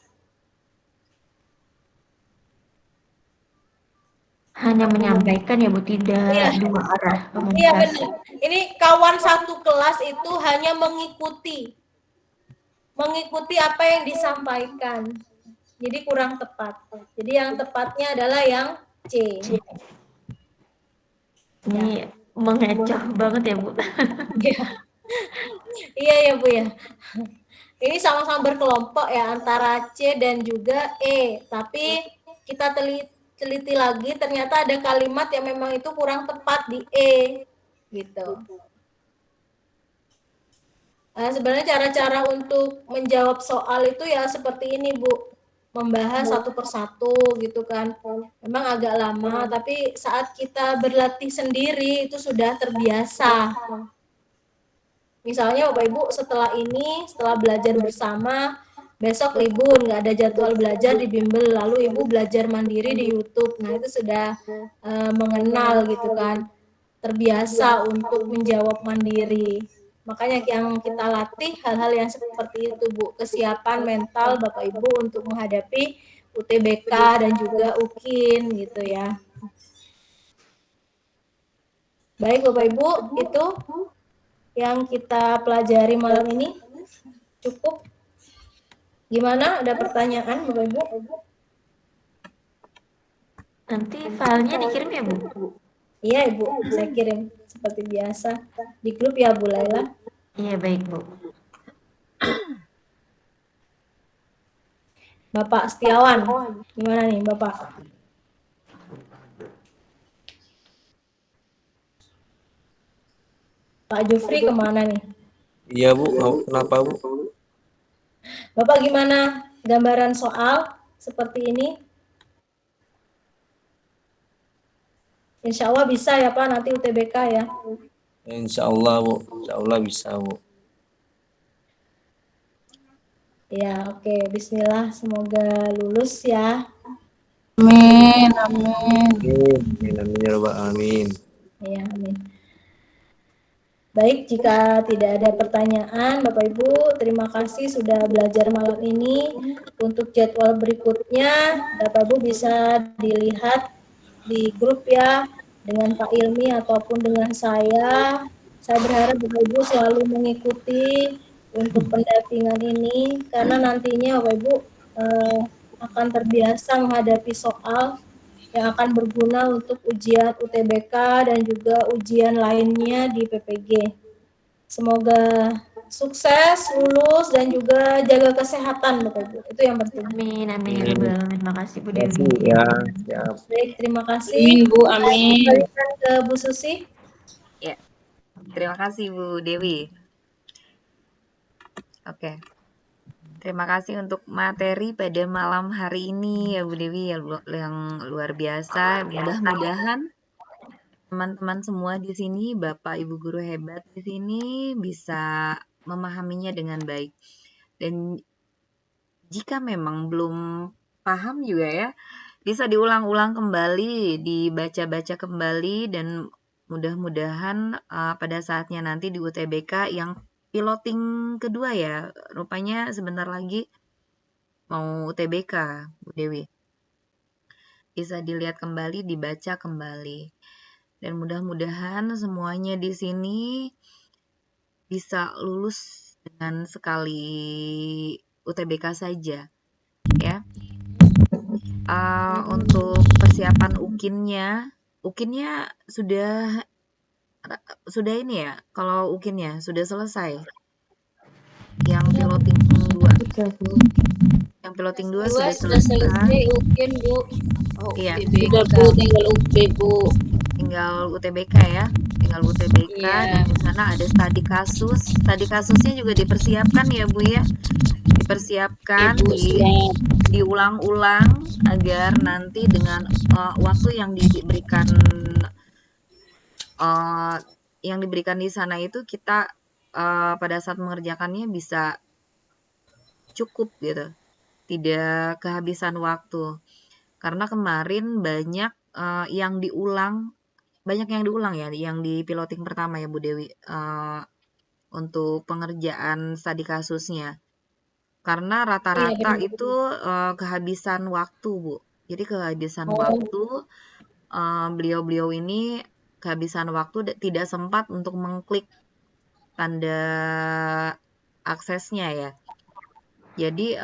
Hanya menyampaikan ya Bu, tidak dua arah Iya, komunikasi. benar. Ini kawan satu kelas itu hanya mengikuti apa yang disampaikan. Jadi kurang tepat. Jadi yang tepatnya adalah yang C. Ini mengecoh banget ya Bu. Iya ya Bu ya. Ini sama-sama berkelompok ya antara C dan juga E. Tapi kita teliti lagi, ternyata ada kalimat yang memang itu kurang tepat di E. Gitu. Nah, sebenarnya cara-cara untuk menjawab soal itu ya seperti ini Bu. Membahas satu persatu gitu kan. Memang agak lama, tapi saat kita berlatih sendiri itu sudah terbiasa. Misalnya Bapak Ibu setelah belajar bersama, besok libur, nggak ada jadwal belajar di bimbel, lalu Ibu belajar mandiri di YouTube. Nah itu sudah mengenal gitu kan, terbiasa untuk menjawab mandiri. Makanya yang kita latih hal-hal yang seperti itu Bu, kesiapan mental Bapak Ibu untuk menghadapi UTBK dan juga UKIN gitu ya. Baik Bapak Ibu, itu yang kita pelajari malam ini. Cukup? Gimana? Ada pertanyaan Bapak Ibu? Nanti filenya dikirim ya Bu? Iya Ibu, saya kirim seperti biasa di grup ya Bu Laila. Iya baik Bu. Bapak Setiawan, gimana nih Bapak? Pak Jufri kemana nih? Iya Bu, kenapa Bu? Bapak gimana gambaran soal seperti ini? Insya Allah bisa ya Pak nanti UTBK ya? Insya Allah Bu, Insya Allah bisa Bu. Ya oke, Bismillah, semoga lulus ya. Amin, amin. Amin ya Rabbal alamin. Ya, amin. Baik, jika tidak ada pertanyaan, Bapak Ibu, terima kasih sudah belajar malam ini. Untuk jadwal berikutnya, Bapak Ibu bisa dilihat di grup ya, dengan Pak Ilmi ataupun dengan saya. Saya berharap Bapak Ibu selalu mengikuti untuk pendampingan ini, karena nantinya Bapak Ibu akan terbiasa menghadapi soal yang akan berguna untuk ujian UTBK dan juga ujian lainnya di PPG. Semoga sukses, lulus, dan juga jaga kesehatan, Bapak Ibu. Itu yang penting. Amin, amin, ya Rabbal Alamin. Makasih Bu Dewi. Ya, siap. Baik, terima kasih. Amin, Bu, amin. Kembalikan ke Bu Susi. Ya, terima kasih Bu Dewi. Oke. Terima kasih untuk materi pada malam hari ini ya Bu Dewi yang luar biasa. Mudah-mudahan teman-teman semua di sini, Bapak Ibu guru hebat di sini bisa memahaminya dengan baik. Dan jika memang belum paham juga ya, bisa diulang-ulang kembali, dibaca-baca kembali, dan mudah-mudahan pada saatnya nanti di UTBK yang piloting kedua ya, rupanya sebentar lagi mau UTBK Bu Dewi. Bisa dilihat kembali, dibaca kembali. Dan mudah-mudahan semuanya di sini bisa lulus dengan sekali UTBK saja ya. Untuk persiapan ukinnya sudah ini ya, kalau ukinnya sudah selesai. Yang piloting 2. Yang piloting 2 sudah selesai. Ukin, Bu. Iya. Sudah Bu, tinggal UB Bu. Tinggal UTBK ya. Tinggal UTBK dan di sana ada studi kasus. Studi kasusnya juga dipersiapkan ya Bu ya. Dipersiapkan, diulang-ulang agar nanti dengan waktu yang diberikan di sana itu kita pada saat mengerjakannya bisa cukup gitu, tidak kehabisan waktu. Karena kemarin banyak yang diulang ya, yang di piloting pertama ya Bu Dewi, untuk pengerjaan studi kasusnya. Karena rata-rata itu kehabisan waktu Bu. Jadi kehabisan waktu, beliau-beliau ini kehabisan waktu, tidak sempat untuk mengklik tanda aksesnya ya. Jadi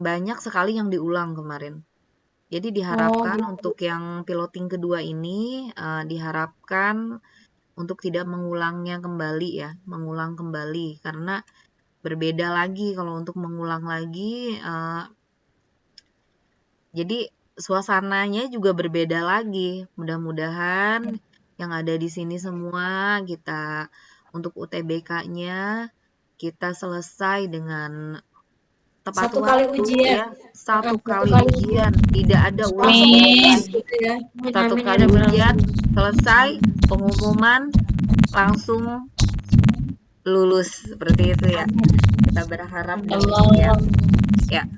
banyak sekali yang diulang kemarin. Jadi diharapkan untuk yang piloting kedua ini diharapkan untuk tidak mengulang kembali karena berbeda lagi kalau untuk mengulang lagi. Jadi suasananya juga berbeda lagi. Mudah-mudahan yang ada di sini semua kita untuk UTBK-nya kita selesai dengan tepat Satu kali waktu ujian. ya. Satu kali ujian, tidak ada ulang lagi. Satu kali ujian selesai, pengumuman langsung lulus seperti itu ya. Kita berharap ya.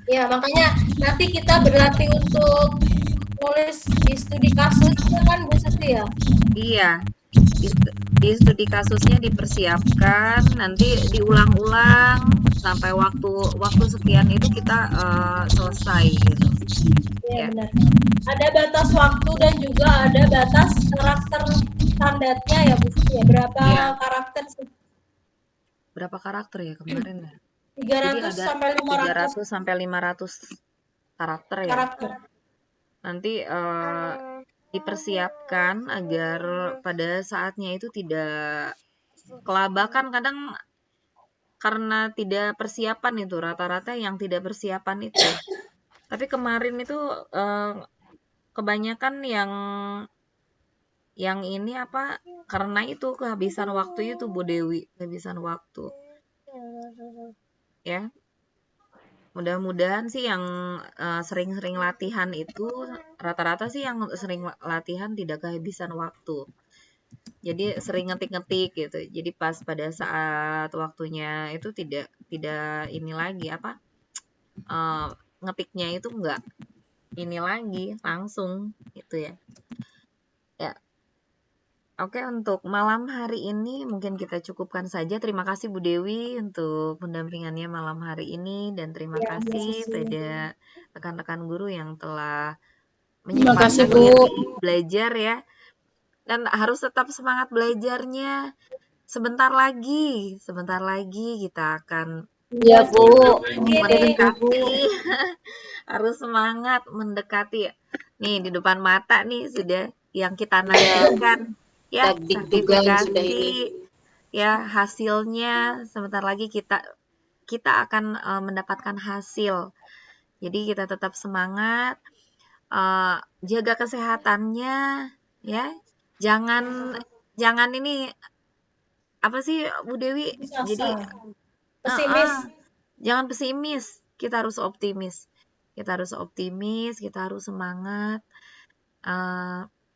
Ya, makanya nanti kita berlatih untuk nulis di studi kasusnya kan Bu Susi ya? Iya. Di studi kasusnya dipersiapkan, nanti diulang-ulang sampai waktu sekian itu kita selesai gitu. Iya benar. Ada batas waktu dan juga ada batas karakter standarnya ya Bu Susi ya. Berapa karakter sih? Berapa karakter ya kemarin ya? 300 sampai 500. 300 sampai 500 karakter ya. Nanti dipersiapkan agar pada saatnya itu tidak kelabakan. Kadang karena tidak persiapan itu, rata-rata yang tidak persiapan itu. Tapi kemarin itu kebanyakan yang ini karena itu kehabisan waktu itu Bu Dewi, kehabisan waktu. Ya. Mudah-mudahan sih yang sering-sering latihan itu, rata-rata sih yang sering latihan tidak kehabisan waktu. Jadi sering ngetik-ngetik gitu. Jadi pas pada saat waktunya itu tidak ini lagi ngetiknya itu enggak ini lagi langsung gitu ya. Ya. Oke, untuk malam hari ini mungkin kita cukupkan saja. Terima kasih Bu Dewi untuk pendampingannya malam hari ini, dan terima kasih pada rekan-rekan guru yang telah menyempatkan diri belajar ya. Dan harus tetap semangat belajarnya. Sebentar lagi kita akan Iya, Bu. Mendekati. Harus semangat mendekati. Nih di depan mata nih sudah yang kita nantikan ya, sertifikasi ya, hasilnya sebentar lagi kita akan mendapatkan hasil. Jadi kita tetap semangat, jaga kesehatannya ya. Jangan ini apa sih Bu Dewi? Jadi pesimis. Jangan pesimis. Kita harus optimis. Kita harus semangat.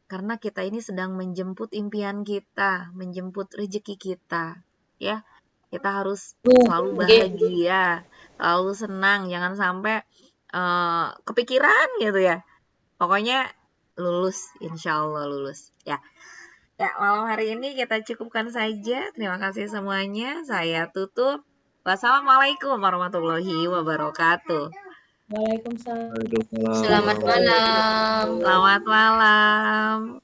Karena kita ini sedang menjemput impian kita, menjemput rezeki kita, ya. Kita harus selalu bahagia, selalu senang, jangan sampai kepikiran gitu ya. Pokoknya lulus, insya Allah lulus, ya. Ya, malam hari ini kita cukupkan saja. Terima kasih semuanya. Saya tutup. Wassalamualaikum warahmatullahi wabarakatuh. Waalaikumsalam. Selamat malam. Selamat malam.